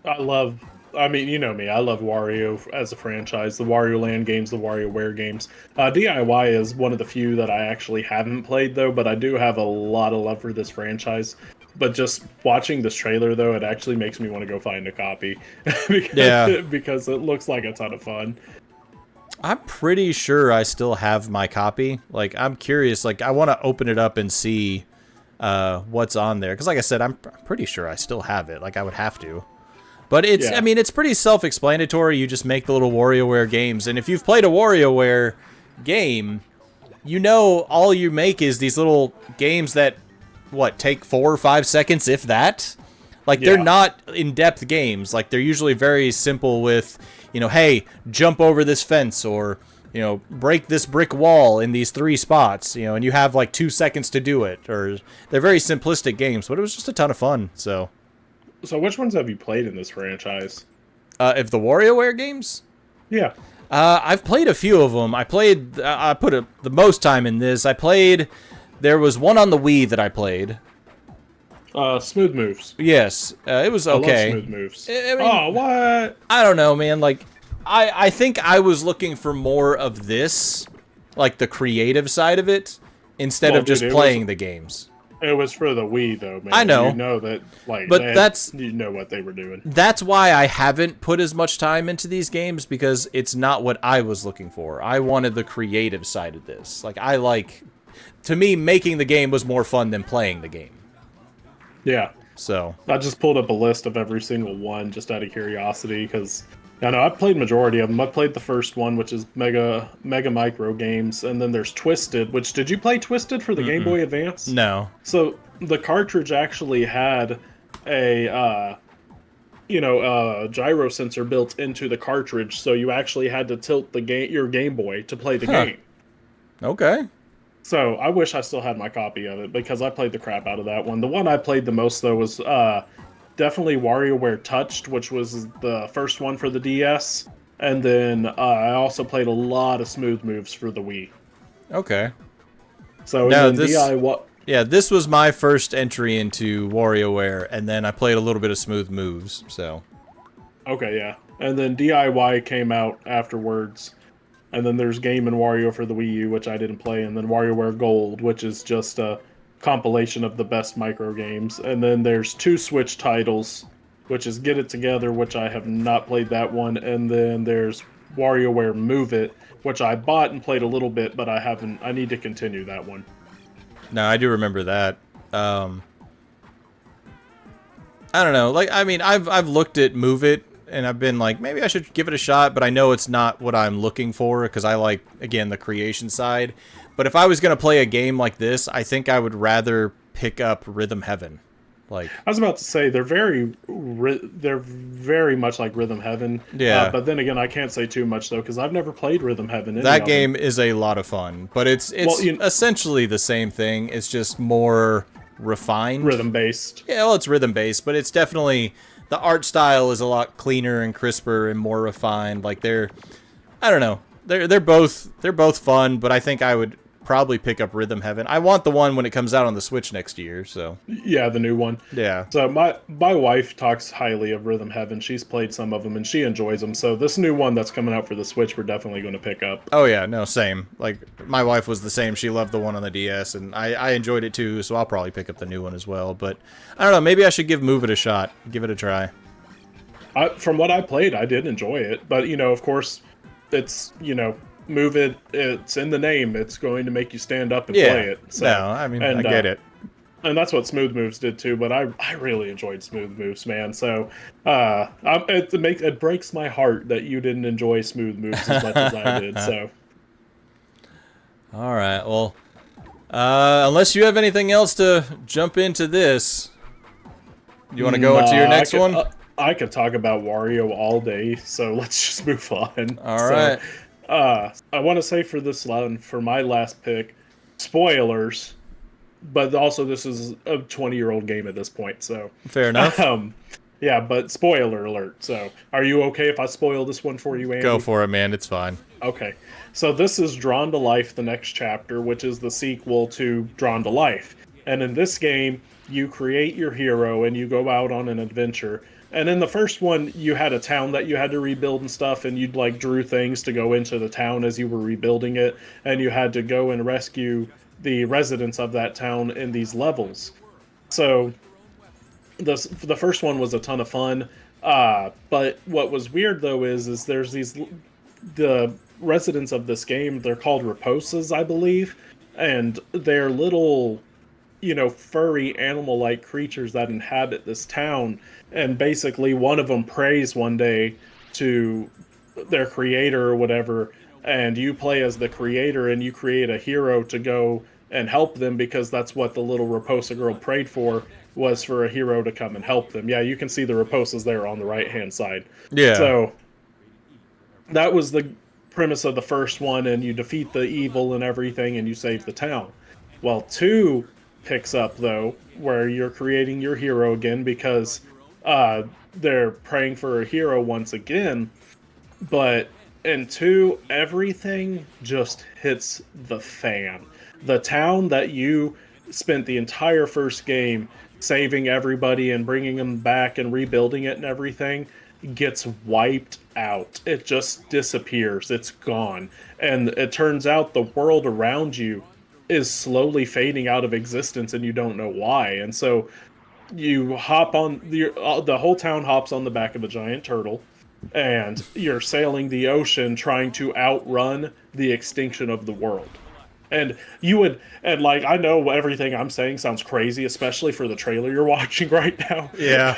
I mean, you know me, I love Wario as a franchise, the Wario Land games, the WarioWare games. DIY is one of the few that I actually haven't played, though, but I do have a lot of love for this franchise. But just watching this trailer, though, it actually makes me want to go find a copy. Because it looks like a ton of fun. I'm pretty sure I still have my copy. Like, I'm curious. Like, I want to open it up and see what's on there. Because, like I said, I'm pretty sure I still have it. Like, I would have to. But I mean, it's pretty self-explanatory. You just make the little WarioWare games. And if you've played a WarioWare game, you know all you make is these little games that, take 4 or 5 seconds, if that? Like, they're not in-depth games. Like, they're usually very simple with, hey, jump over this fence, or, break this brick wall in these 3 spots, and you have, 2 seconds to do it. Or they're very simplistic games, but it was just a ton of fun, so. So which ones have you played in this franchise? If the WarioWare games? Yeah. I've played a few of them. I put the most time in this. There was one on the Wii that I played. Smooth Moves. Yes, it was okay. I love Smooth Moves. I mean, oh, what? I don't know, man. Like, I think I was looking for more of this, like the creative side of it, instead of just playing the games. It was for the Wii, though, man. I know. You know that, you know what they were doing. That's why I haven't put as much time into these games, because it's not what I was looking for. I wanted the creative side of this. To me, making the game was more fun than playing the game. Yeah. So I just pulled up a list of every single one just out of curiosity, because I know I've played majority of them. I played the first one, which is Mega Micro Games, and then there's Twisted. Which, did you play Twisted for the Game Boy Advance? No. So the cartridge actually had a gyro sensor built into the cartridge, so you actually had to tilt your Game Boy to play the game. Okay. So I wish I still had my copy of it, because I played the crap out of that one. The one I played the most, though, was definitely WarioWare Touched, which was the first one for the DS. And then I also played a lot of Smooth Moves for the Wii. Okay. So this was my first entry into WarioWare, and then I played a little bit of Smooth Moves, so. Okay, yeah. and then DIY came out afterwards. And then there's Game and Wario for the Wii U, which I didn't play, and then WarioWare Gold, which is just a compilation of the best micro games. And then there's two Switch titles, which is Get It Together, which I have not played that one, and then there's WarioWare Move It, which I bought and played a little bit, but I haven't. I need to continue that one. No, I do remember that. I don't know. Like, I mean, I've looked at Move It, and I've been like, maybe I should give it a shot, but I know it's not what I'm looking for, because I like, again, the creation side. But if I was going to play a game like this, I think I would rather pick up Rhythm Heaven. Like, I was about to say they're very much like Rhythm Heaven. Yeah. But then again, I can't say too much though because I've never played Rhythm Heaven. That game is a lot of fun, but it's Well, essentially the same thing. It's just more refined. Rhythm based. Yeah, well, it's rhythm based, but it's definitely the art style is a lot cleaner and crisper and more refined. Like I don't know, they're both fun, but I think I would probably pick up Rhythm Heaven. I want the one when it comes out on the Switch next year. So yeah, the new one. Yeah. So my wife talks highly of Rhythm Heaven. She's played some of them and she enjoys them. So this new one that's coming out for the Switch, we're definitely going to pick up. Oh yeah, no, same. Like my wife was the same. She loved the one on the DS, and I enjoyed it too. So I'll probably pick up the new one as well. But I don't know. Maybe I should give Move It a shot. Give it a try. From what I played, I did enjoy it. But of course, it's Move It. It's in the name. It's going to make you stand up and play it. So, no, I mean, I get it. And that's what Smooth Moves did too. But I really enjoyed Smooth Moves, man. So it breaks my heart that you didn't enjoy Smooth Moves as much as I did. So. All right. Well, unless you have anything else to jump into this, you want to go into your next one? I could talk about Wario all day, so let's just move on. All right. I want to say for this one, for my last pick, spoilers, but also this is a 20-year-old game at this point, so fair enough. Yeah, but spoiler alert. So, are you okay if I spoil this one for you, Andy? Go for it, man. It's fine. Okay. So this is Drawn to Life: The Next Chapter, which is the sequel to Drawn to Life. And in this game, you create your hero and you go out on an adventure. And in the first one, you had a town that you had to rebuild and stuff, and you'd drew things to go into the town as you were rebuilding it, and you had to go and rescue the residents of that town in these levels. So the first one was a ton of fun, but what was weird though is there's the residents of this game, they're called Raposas, I believe, and they're little furry animal-like creatures that inhabit this town. And basically one of them prays one day to their creator or whatever, and you play as the creator and you create a hero to go and help them, because that's what the little Raposa girl prayed for, was for a hero to come and help them. Yeah, you can see the Raposas there on the right-hand side. Yeah. So that was the premise of the first one, and you defeat the evil and everything, and you save the town. Well, 2 picks up, though, where you're creating your hero again, because they're praying for a hero once again, but in 2, everything just hits the fan. The town that you spent the entire first game saving everybody and bringing them back and rebuilding it and everything gets wiped out. It just disappears. It's gone. And it turns out the world around you is slowly fading out of existence, and you don't know why. And so you hop on the whole town hops on the back of a giant turtle, and you're sailing the ocean trying to outrun the extinction of the world. And I know everything I'm saying sounds crazy, especially for the trailer you're watching right now. Yeah.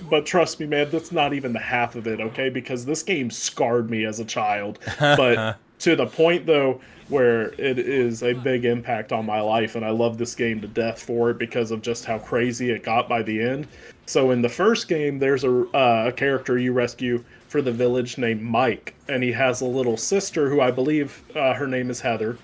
But trust me, man, that's not even the half of it, okay? Because this game scarred me as a child. But to the point, though, where it is a big impact on my life, and I love this game to death for it because of just how crazy it got by the end. So in the first game, there's a character you rescue for the village named Mike, and he has a little sister who I believe her name is Heather.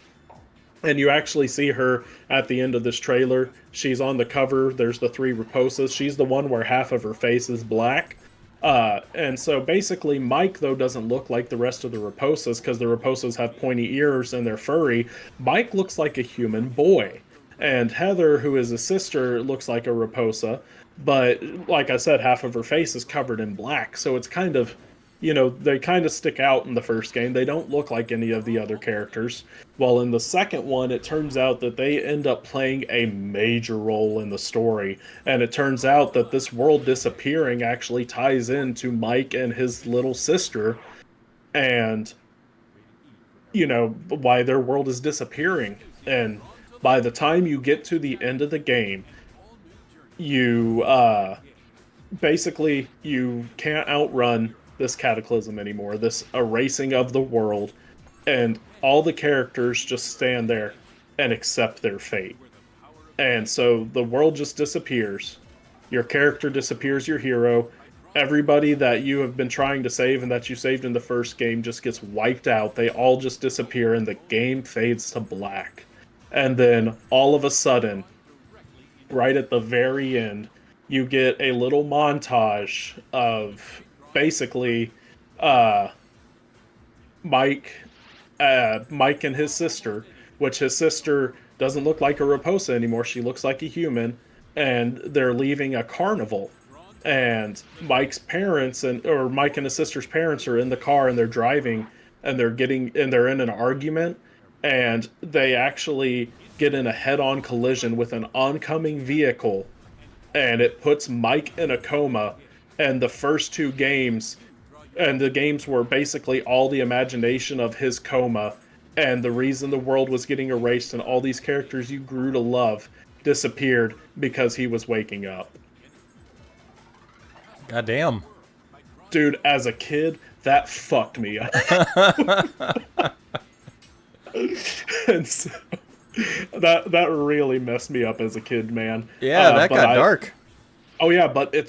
And you actually see her at the end of this trailer. She's on the cover. There's the 3 Raposas. She's the one where half of her face is black. And so basically Mike, though, doesn't look like the rest of the Raposas, because the Raposas have pointy ears and they're furry. Mike looks like a human boy. And Heather, who is a sister, looks like a Raposa. But like I said, half of her face is covered in black. So it's kind of they kind of stick out in the first game. They don't look like any of the other characters. Well, in the second one, it turns out that they end up playing a major role in the story. And it turns out that this world disappearing actually ties into Mike and his little sister, and, why their world is disappearing. And by the time you get to the end of the game, you basically you can't outrun this cataclysm anymore, this erasing of the world, and all the characters just stand there and accept their fate. And so the world just disappears. Your character disappears, your hero. Everybody that you have been trying to save and that you saved in the first game just gets wiped out. They all just disappear and the game fades to black. And then all of a sudden, right at the very end, you get a little montage of basically uh, Mike, Mike and his sister, which his sister doesn't look like a Raposa anymore. She looks like a human, and they're leaving a carnival. And Mike and his sister's parents are in the car and they're driving, and they're in an argument, and they actually get in a head-on collision with an oncoming vehicle, and it puts Mike in a coma. And the first two games, and the games were basically all the imagination of his coma, and the reason the world was getting erased and all these characters you grew to love disappeared because he was waking up. God damn. Dude, as a kid, that fucked me up. And so, that really messed me up as a kid, man. Yeah, that got dark. Oh yeah, but it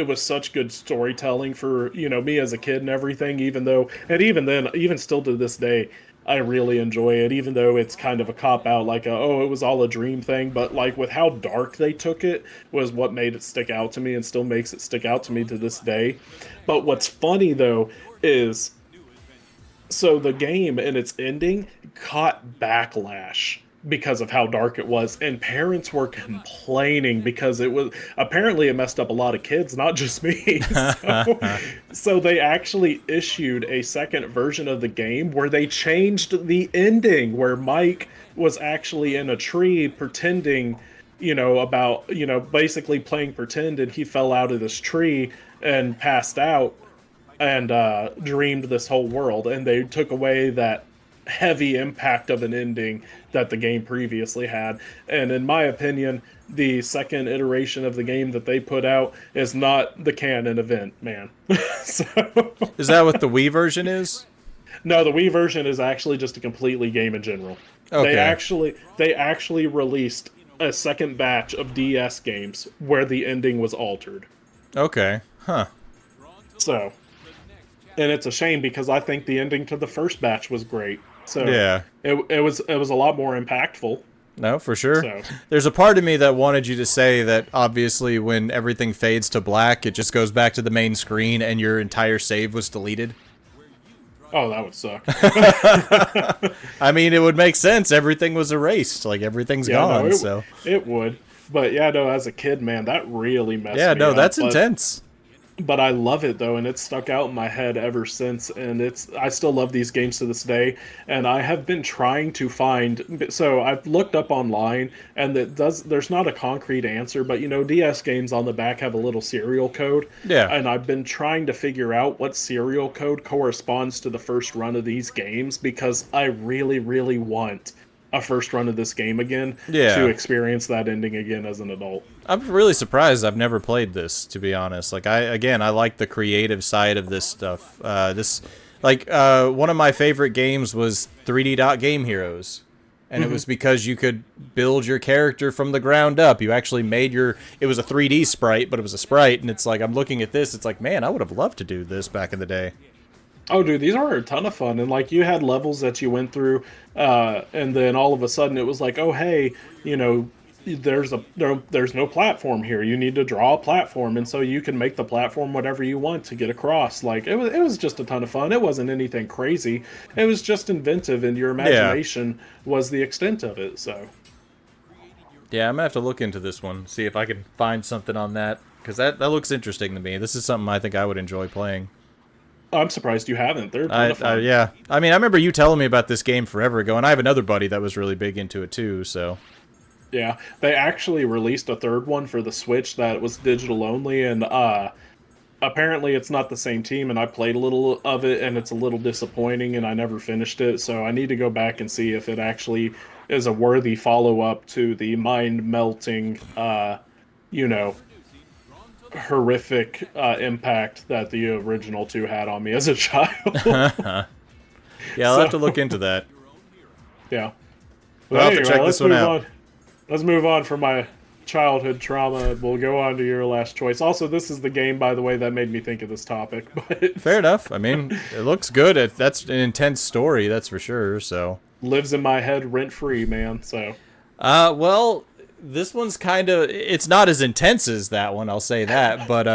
was such good storytelling for, me as a kid and everything, even then, even still to this day, I really enjoy it, even though it's kind of a cop out, like it was all a dream thing, but like with how dark they took it was what made it stick out to me and still makes it stick out to me to this day. But what's funny though is, so the game and its ending caught backlash because of how dark it was, and parents were complaining because it messed up a lot of kids, not just me. So they actually issued a second version of the game where they changed the ending, where Mike was actually in a tree pretending, basically playing pretend, and he fell out of this tree and passed out and dreamed this whole world, and they took away that heavy impact of an ending that the game previously had. And in my opinion, the second iteration of the game that they put out is not the canon event, man. So, is that what the Wii version is? No, the Wii version is actually just a completely game in general. Okay. They actually released a second batch of DS games where the ending was altered. Okay. Huh. So, and it's a shame because I think the ending to the first batch was great. So yeah, it was a lot more impactful. No, for sure. So. There's a part of me that wanted you to say that obviously when everything fades to black, it just goes back to the main screen and your entire save was deleted. Oh, that would suck. I mean, it would make sense. Everything was erased. Like, everything's gone, no, so. It would. But yeah, no, as a kid, man, that really messed me up. Yeah, no, that's intense. But I love it though, and it's stuck out in my head ever since. And I still love these games to this day. And I have been trying to find. So I've looked up online, and there's not a concrete answer, but DS games on the back have a little serial code. Yeah. And I've been trying to figure out what serial code corresponds to the first run of these games, because I really, really want a first run of this game again to experience that ending again as an adult. I'm really surprised I've never played this, to be honest. Like, I like the creative side of this stuff. One of my favorite games was 3D Dot Game Heroes. And it was because you could build your character from the ground up. You actually made it was a 3D sprite, but it was a sprite. And it's like, I'm looking at this, it's like, man, I would have loved to do this back in the day. Oh, dude, these are a ton of fun. And, like, you had levels that you went through, and then all of a sudden it was like, oh, hey, there's no platform here. You need to draw a platform, and so you can make the platform whatever you want to get across. Like, it was just a ton of fun. It wasn't anything crazy. It was just inventive, and your imagination was the extent of it, so. Yeah, I'm going to have to look into this one, see if I can find something on that, because that looks interesting to me. This is something I think I would enjoy playing. I'm surprised you haven't. They're a ton of fun. Yeah. I mean, I remember you telling me about this game forever ago, and I have another buddy that was really big into it too. So Yeah, they actually released a third one for the Switch that was digital only, and apparently it's not the same team. And I played a little of it, and it's a little disappointing, and I never finished it. So I need to go back and see if it actually is a worthy follow up to the mind melting, you know, horrific impact that the original two had on me as a child. yeah, I'll have to look into that. Yeah. But I'll have to check this one out. Let's move on from my childhood trauma. We'll go on to your last choice. Also, this is the game, by the way, that made me think of this topic. But fair enough. I mean, it looks good. That's an intense story, that's for sure. So lives in my head rent free, man. So, well, this one's kind of, it's not as intense as that one, I'll say that. But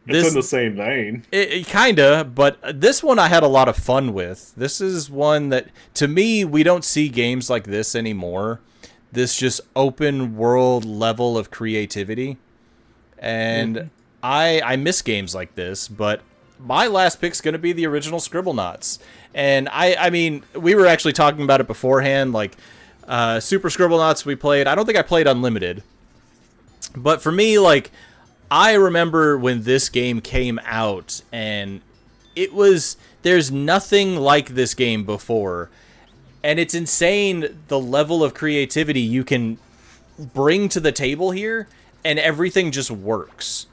it's in the same vein. It kind of, but this one I had a lot of fun with. This is one that, to me, we don't see games like this anymore. This just open world level of creativity. And I miss games like this, but my last pick's going to be the original Scribblenauts. And I mean, we were actually talking about it beforehand, like Super Scribblenauts we played. I don't think I played Unlimited. But for me, like, I remember when this game came out, and there's nothing like this game before. And it's insane the level of creativity you can bring to the table here, and everything just works.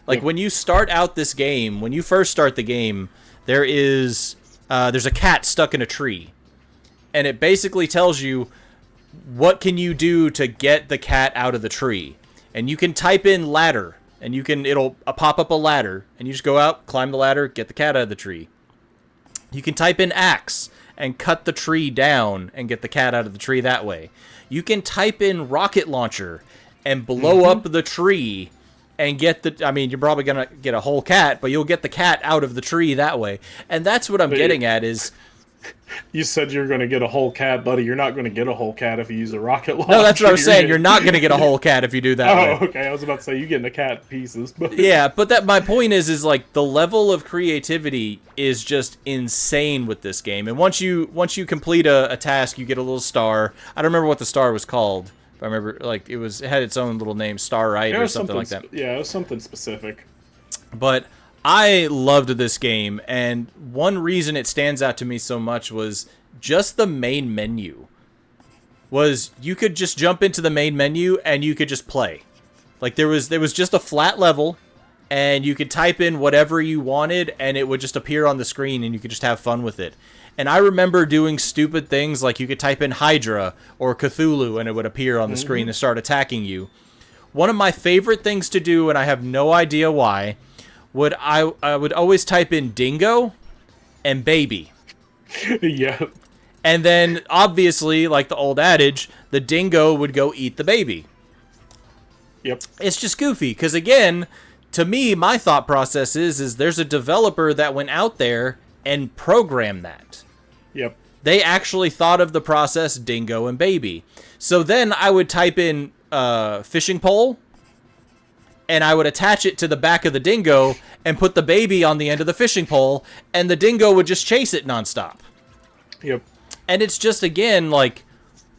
Like, when you start out this game, when you first start the game, there's a cat stuck in a tree. And it basically tells you, what can you do to get the cat out of the tree? And you can type in ladder, and it'll pop up a ladder, and you just go out, climb the ladder, get the cat out of the tree. You can type in axe and cut the tree down and get the cat out of the tree that way. You can type in rocket launcher and blow up the tree and get you're probably going to get a whole cat, but you'll get the cat out of the tree that way. And that's what I'm getting at is... You said you're going to get a whole cat, buddy. You're not going to get a whole cat if you use a rocket launcher. No, that's what I was saying. You're not going to get a whole cat if you do that way. Oh, okay. I was about to say, you're getting a cat pieces. But... Yeah, but my point is like, the level of creativity is just insane with this game. And once you complete a task, you get a little star. I don't remember what the star was called. But I remember, like, it had its own little name, Star Right or something like that. Yeah, it was something specific. But I loved this game, and one reason it stands out to me so much was just the main menu. You could just jump into the main menu and you could just play. Like, there was just a flat level, and you could type in whatever you wanted, and it would just appear on the screen, and you could just have fun with it. And I remember doing stupid things like you could type in Hydra or Cthulhu, and it would appear on the screen and start attacking you. One of my favorite things to do, and I have no idea why, I would always type in dingo and baby. Yeah. And then, obviously, like the old adage, the dingo would go eat the baby. Yep. It's just goofy, because again, to me, my thought process is there's a developer that went out there and programmed that. Yep. They actually thought of the process dingo and baby. So then I would type in fishing pole, and I would attach it to the back of the dingo and put the baby on the end of the fishing pole, and the dingo would just chase it nonstop. Yep. And it's just, again, like,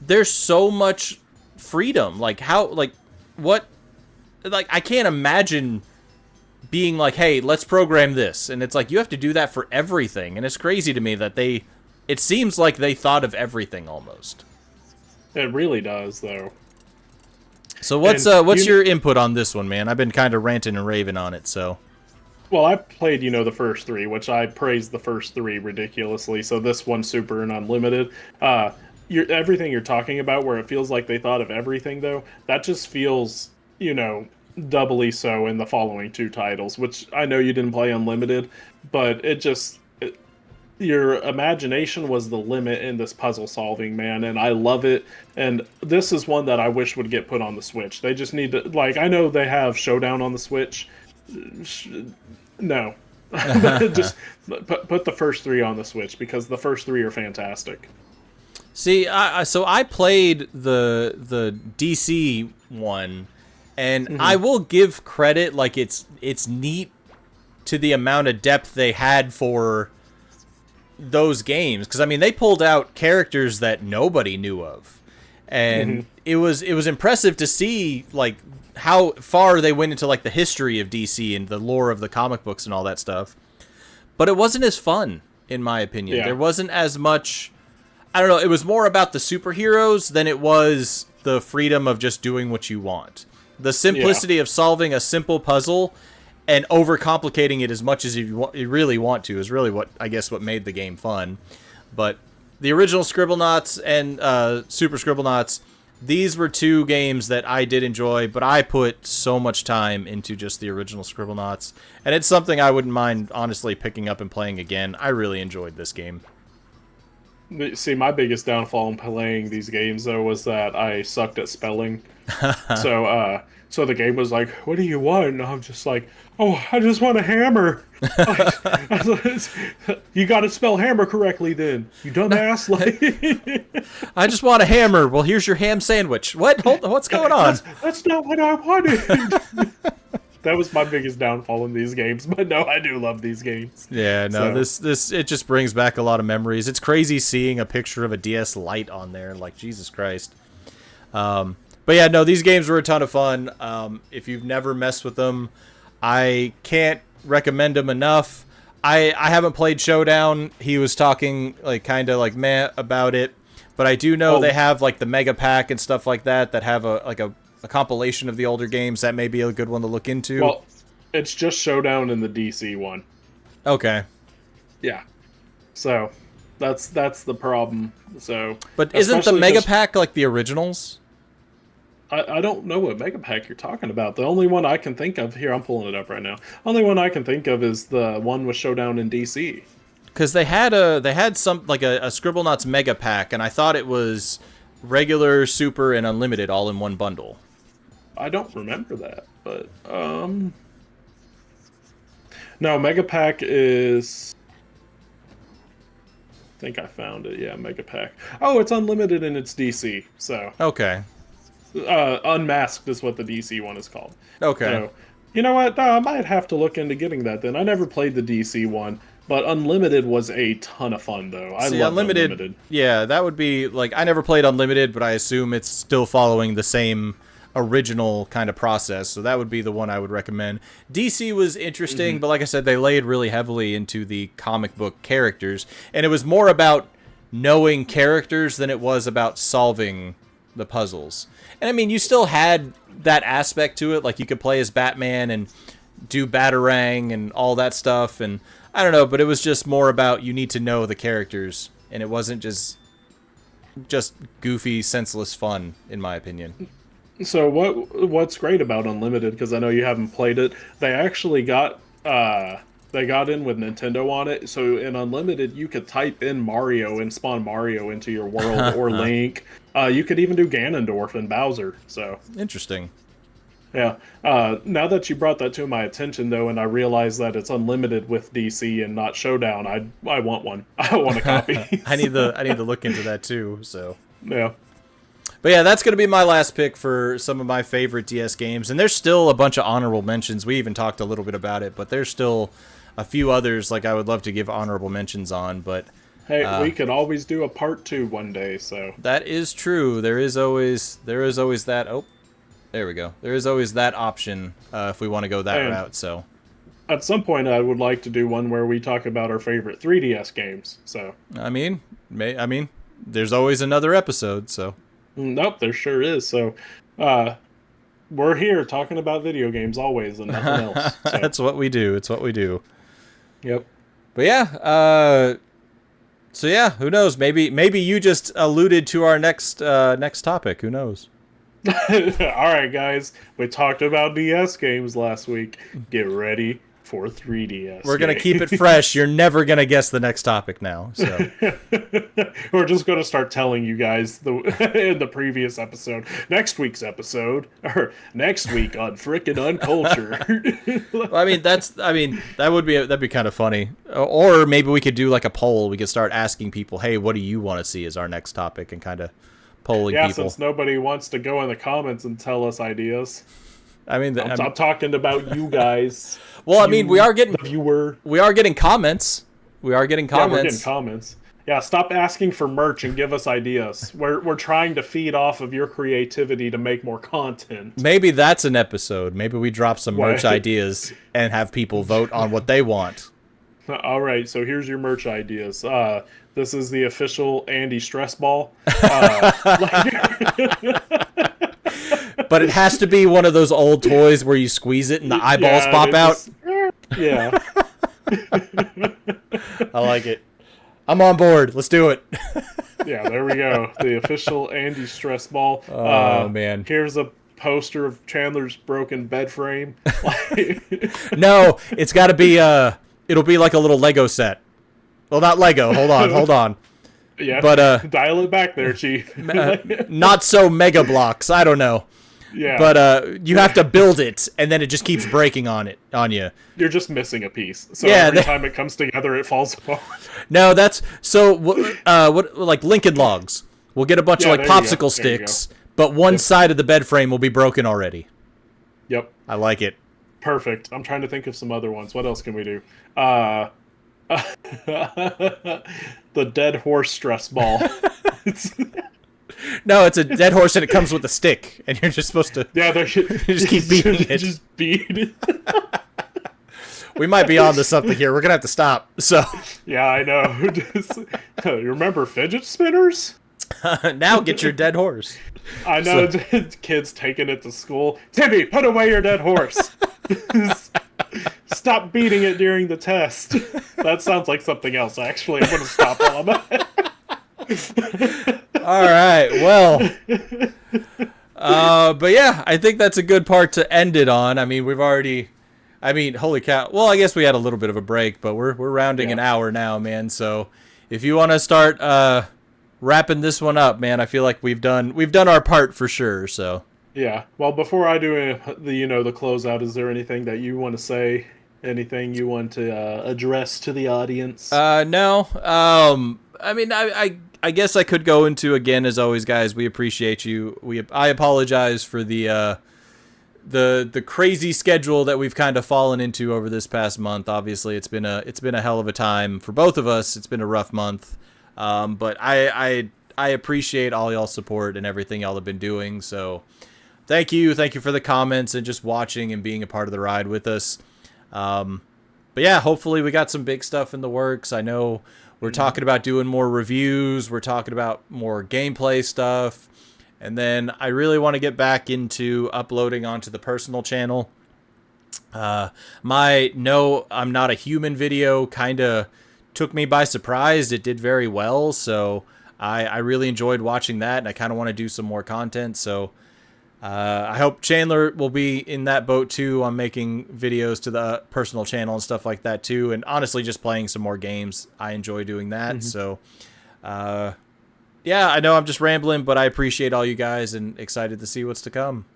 there's so much freedom. Like, I can't imagine being like, hey, let's program this. And it's like, you have to do that for everything. And it's crazy to me that it seems like they thought of everything almost. It really does, though. So what's your input on this one, man? I've been kind of ranting and raving on it, so. Well, I played, the first three, which I praised the first three ridiculously. So this one, Super and Unlimited, everything you're talking about, where it feels like they thought of everything, though, that just feels, doubly so in the following two titles, which I know you didn't play Unlimited, but your imagination was the limit in this puzzle solving, man, and I love it. And this is one that I wish would get put on the Switch. They just need to, like, I know they have Showdown on the Switch. No. Just put the first three on the Switch, because the first three are fantastic. See, so I played the DC one, and I will give credit, like, it's neat to the amount of depth they had for those games. Because I mean, they pulled out characters that nobody knew of, and it was impressive to see like how far they went into like the history of DC and the lore of the comic books and all that stuff. But it wasn't as fun, in my opinion. Yeah. There wasn't as much. I don't know. It was more about the superheroes than it was the freedom of just doing what you want. The simplicity of solving a simple puzzle and overcomplicating it as much as you really want to is really what, I guess, what made the game fun. But the original Scribblenauts and Super Scribblenauts, these were two games that I did enjoy, but I put so much time into just the original Scribblenauts. And it's something I wouldn't mind, honestly, picking up and playing again. I really enjoyed this game. See, my biggest downfall in playing these games, though, was that I sucked at spelling. So the game was like, "What do you want?" And I'm just like, "Oh, I just want a hammer." You got to spell hammer correctly, then, you dumbass. Like, I just want a hammer. Well, here's your ham sandwich. What? What's going on? That's not what I wanted. That was my biggest downfall in these games, but no, I do love these games. Yeah, no, this it just brings back a lot of memories. It's crazy seeing a picture of a DS Lite on there, like Jesus Christ. But yeah, no, these games were a ton of fun. If you've never messed with them, I can't recommend them enough. I haven't played Showdown. He was talking like kind of like meh about it, but I do know they have like the Mega Pack and stuff like that have a compilation of the older games. That may be a good one to look into. Well, it's just Showdown in the DC one. Okay. Yeah. So that's the problem. So, but isn't the Mega Pack like the originals? I don't know what Mega Pack you're talking about. The only one I can think of here, I'm pulling it up right now. Only one I can think of is the one with Showdown in DC. Because they had some like a Scribblenauts Mega Pack, and I thought it was regular, super, and unlimited all in one bundle. I don't remember that, but no, Mega Pack is. I think I found it. Yeah, Mega Pack. Oh, it's unlimited and it's DC. So okay. Unmasked is what the DC one is called. Okay. So, you know what? I might have to look into getting that then. I never played the DC one, but Unlimited was a ton of fun, though. I love Unlimited. Yeah, that would be, like, I never played Unlimited, but I assume it's still following the same original kind of process, so that would be the one I would recommend. DC was interesting, but like I said, they laid really heavily into the comic book characters, and it was more about knowing characters than it was about solving the puzzles. And I mean, you still had that aspect to it, like you could play as Batman and do Batarang and all that stuff, and I don't know, but it was just more about you need to know the characters, and it wasn't just goofy, senseless fun, in my opinion. So what's great about Unlimited, because I know you haven't played it, they actually got in with Nintendo on it. So in Unlimited, you could type in Mario and spawn Mario into your world, or Link. You could even do Ganondorf and Bowser. So interesting. Yeah. Now that you brought that to my attention, though, and I realize that it's Unlimited with DC and not Showdown, I want one. I want a copy. I need to look into that too. So yeah. But yeah, that's going to be my last pick for some of my favorite DS games. And there's still a bunch of honorable mentions. We even talked a little bit about it, but there's still a few others like I would love to give honorable mentions on. But hey, we can always do a part 2 one day. So that is true. There is always that. Oh, there we go. There is always that option if we want to go that route. So at some point, I would like to do one where we talk about our favorite 3DS games. So I mean, there's always another episode. So. Nope, there sure is. So, we're here talking about video games always and nothing else. So. That's what we do. It's what we do. Yep. But yeah, so yeah, who knows? Maybe you just alluded to our next topic. Who knows? All right, guys. We talked about DS games last week. Get ready for 3DS. We're going to keep it fresh. You're never going to guess the next topic now. So we're just going to start telling you guys in the previous episode, next week's episode, or next week on Frickin' Uncultured. That'd be kind of funny. Or maybe we could do like a poll. We could start asking people, hey, what do you want to see as our next topic, and kind of polling people. Yeah, since nobody wants to go in the comments and tell us ideas. I mean, I'm talking about you guys. well, I mean, we are the viewer. getting comments. We are getting Yeah, we're getting comments. comments. Yeah, stop asking for merch and give us ideas. We're trying to feed off of your creativity to make more content. Maybe that's an episode. Maybe we drop some merch What? ideas and have people vote on what they want. All right, so here's your merch ideas. This is the official Andy stress ball. Like, But it has to be one of those old toys where you squeeze it and the eyeballs yeah, pop out. just, yeah. I like it. I'm on board. Let's do it. Yeah, there we go. The official Andy stress ball. Oh, man. Here's a poster of Chandler's broken bed frame. No, it's got to be it'll be like a little Lego set. Well, not Lego. Hold on. Yeah. But dial it back there, Chief. Not so mega blocks. I don't know. Yeah. But you have to build it, and then it just keeps breaking on you. You're just missing a piece. So Yeah, every time it comes together, it falls apart. No, that's so. What like Lincoln Logs? We'll get a bunch Yeah, of like there you go. popsicle There you sticks, but one side of the bed frame will be broken already. Yep. I like it. Perfect. I'm trying to think of some other ones. What else can we do? The dead horse stress ball. No, it's a dead horse and it comes with a stick, and you're just supposed to. Yeah, there should You just keep beating it. Just beat it. We might be on to something here. We're gonna have to stop. So Yeah, I know. You remember fidget spinners? now get your dead horse. I know. Kids taking it to school. Timmy, put away your dead horse. Stop beating it during the test. That sounds like something else, actually. I'm going to stop while I'm at it. All right. Well. But yeah, I think that's a good part to end it on. I mean, holy cow. Well, I guess we had a little bit of a break, but we're rounding an hour now, man. So if you want to start wrapping this one up, man, I feel like we've done our part for sure. So Yeah. Well, before I do the closeout, is there anything that you want to say? Anything you want to address to the audience? no. I mean, I guess I could go into, again, as always, guys, we appreciate you. I apologize for the crazy schedule that we've kind of fallen into over this past month. Obviously, it's been a hell of a time for both of us. It's been a rough month. But I appreciate all y'all's support and everything y'all have been doing. So thank you for the comments and just watching and being a part of the ride with us. But yeah, hopefully we got some big stuff in the works. I know we're talking about doing more reviews. We're talking about more gameplay stuff. And then I really want to get back into uploading onto the personal channel. My No, I'm Not a Human video kind of took me by surprise. It did very well. So I really enjoyed watching that. And I kind of want to do some more content. So I hope Chandler will be in that boat too. I'm making videos to the personal channel and stuff like that too. And honestly, just playing some more games. I enjoy doing that. So, yeah, I know I'm just rambling, but I appreciate all you guys and excited to see what's to come.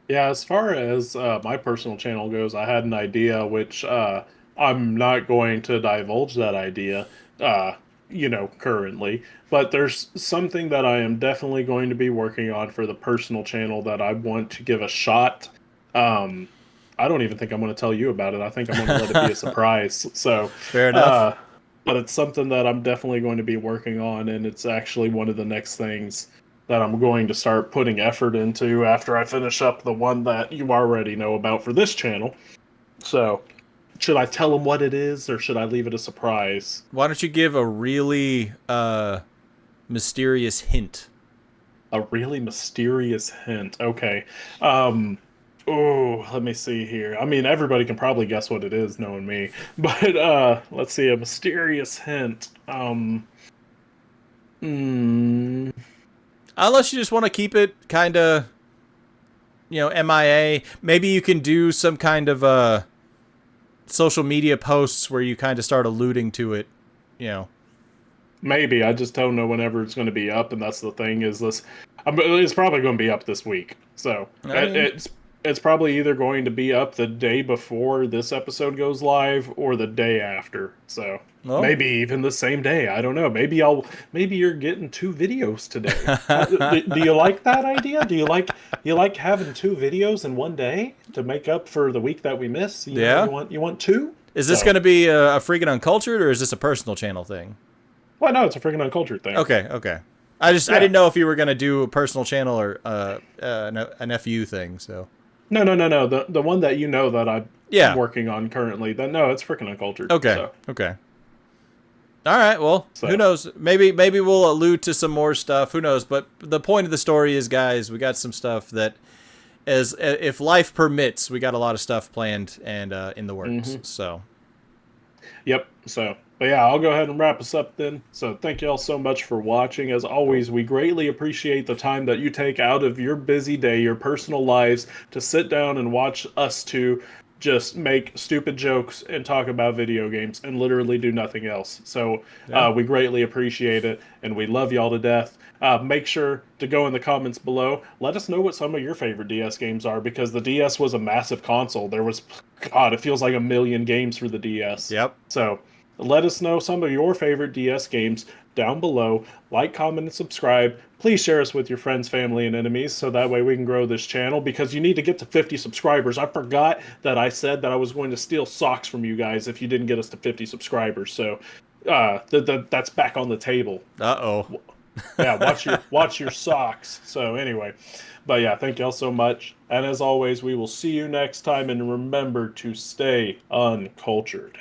Yeah, as far as my personal channel goes, I had an idea, which I'm not going to divulge that idea, currently. But there's something that I am definitely going to be working on for the personal channel that I want to give a shot. I don't even think I'm going to tell you about it. I think I'm going to let it be a surprise. So Fair enough. But it's something that I'm definitely going to be working on, and it's actually one of the next things that I'm going to start putting effort into after I finish up the one that you already know about for this channel. So, should I tell them what it is, or should I leave it a surprise? Why don't you give a really mysterious hint? A really mysterious hint. Okay. Let me see here. I mean, everybody can probably guess what it is, knowing me. But let's see, a mysterious hint. Unless you just want to keep it kind of, MIA. Maybe you can do some kind of social media posts where you kind of start alluding to it, Maybe. I just don't know whenever it's going to be up, and that's the thing is this. It's probably going to be up this week. So it's probably either going to be up the day before this episode goes live or the day after. So Well, maybe even the same day. I don't know. Maybe you're getting two videos today. Do you like that idea? You like having two videos in one day to make up for the week that we miss? You know, yeah. you want two? Is this So, going to be a freaking uncultured, or is this a personal channel thing? well, no, it's a freaking uncultured thing. Okay, okay. I Yeah. didn't know if you were going to do a personal channel or an FU thing. So No. The one that you know that I'm yeah. working on currently. That no, it's freaking uncultured. Okay. So Okay. All right. Well, who so. knows? Maybe we'll allude to some more stuff. Who knows? But the point of the story is, guys, we got some stuff that, as if life permits, we got a lot of stuff planned and in the works. So Yep. So, but yeah, I'll go ahead and wrap us up then. So, thank you all so much for watching. As always, we greatly appreciate the time that you take out of your busy day, your personal lives, to sit down and watch us two just make stupid jokes and talk about video games and literally do nothing else. So, yeah. we greatly appreciate it and we love y'all to death. Make sure to go in the comments below. Let us know what some of your favorite DS games are because the DS was a massive console. There was, God, it feels like a million games for the DS. Yep. So let us know some of your favorite DS games down below. Like, comment, and subscribe. Please share us with your friends, family, and enemies so that way we can grow this channel because you need to get to 50 subscribers. I forgot that I said that I was going to steal socks from you guys if you didn't get us to 50 subscribers. So that's back on the table. Uh-oh. Yeah, watch your socks. So anyway, but yeah, thank y'all so much. And as always, we will see you next time and remember to stay uncultured.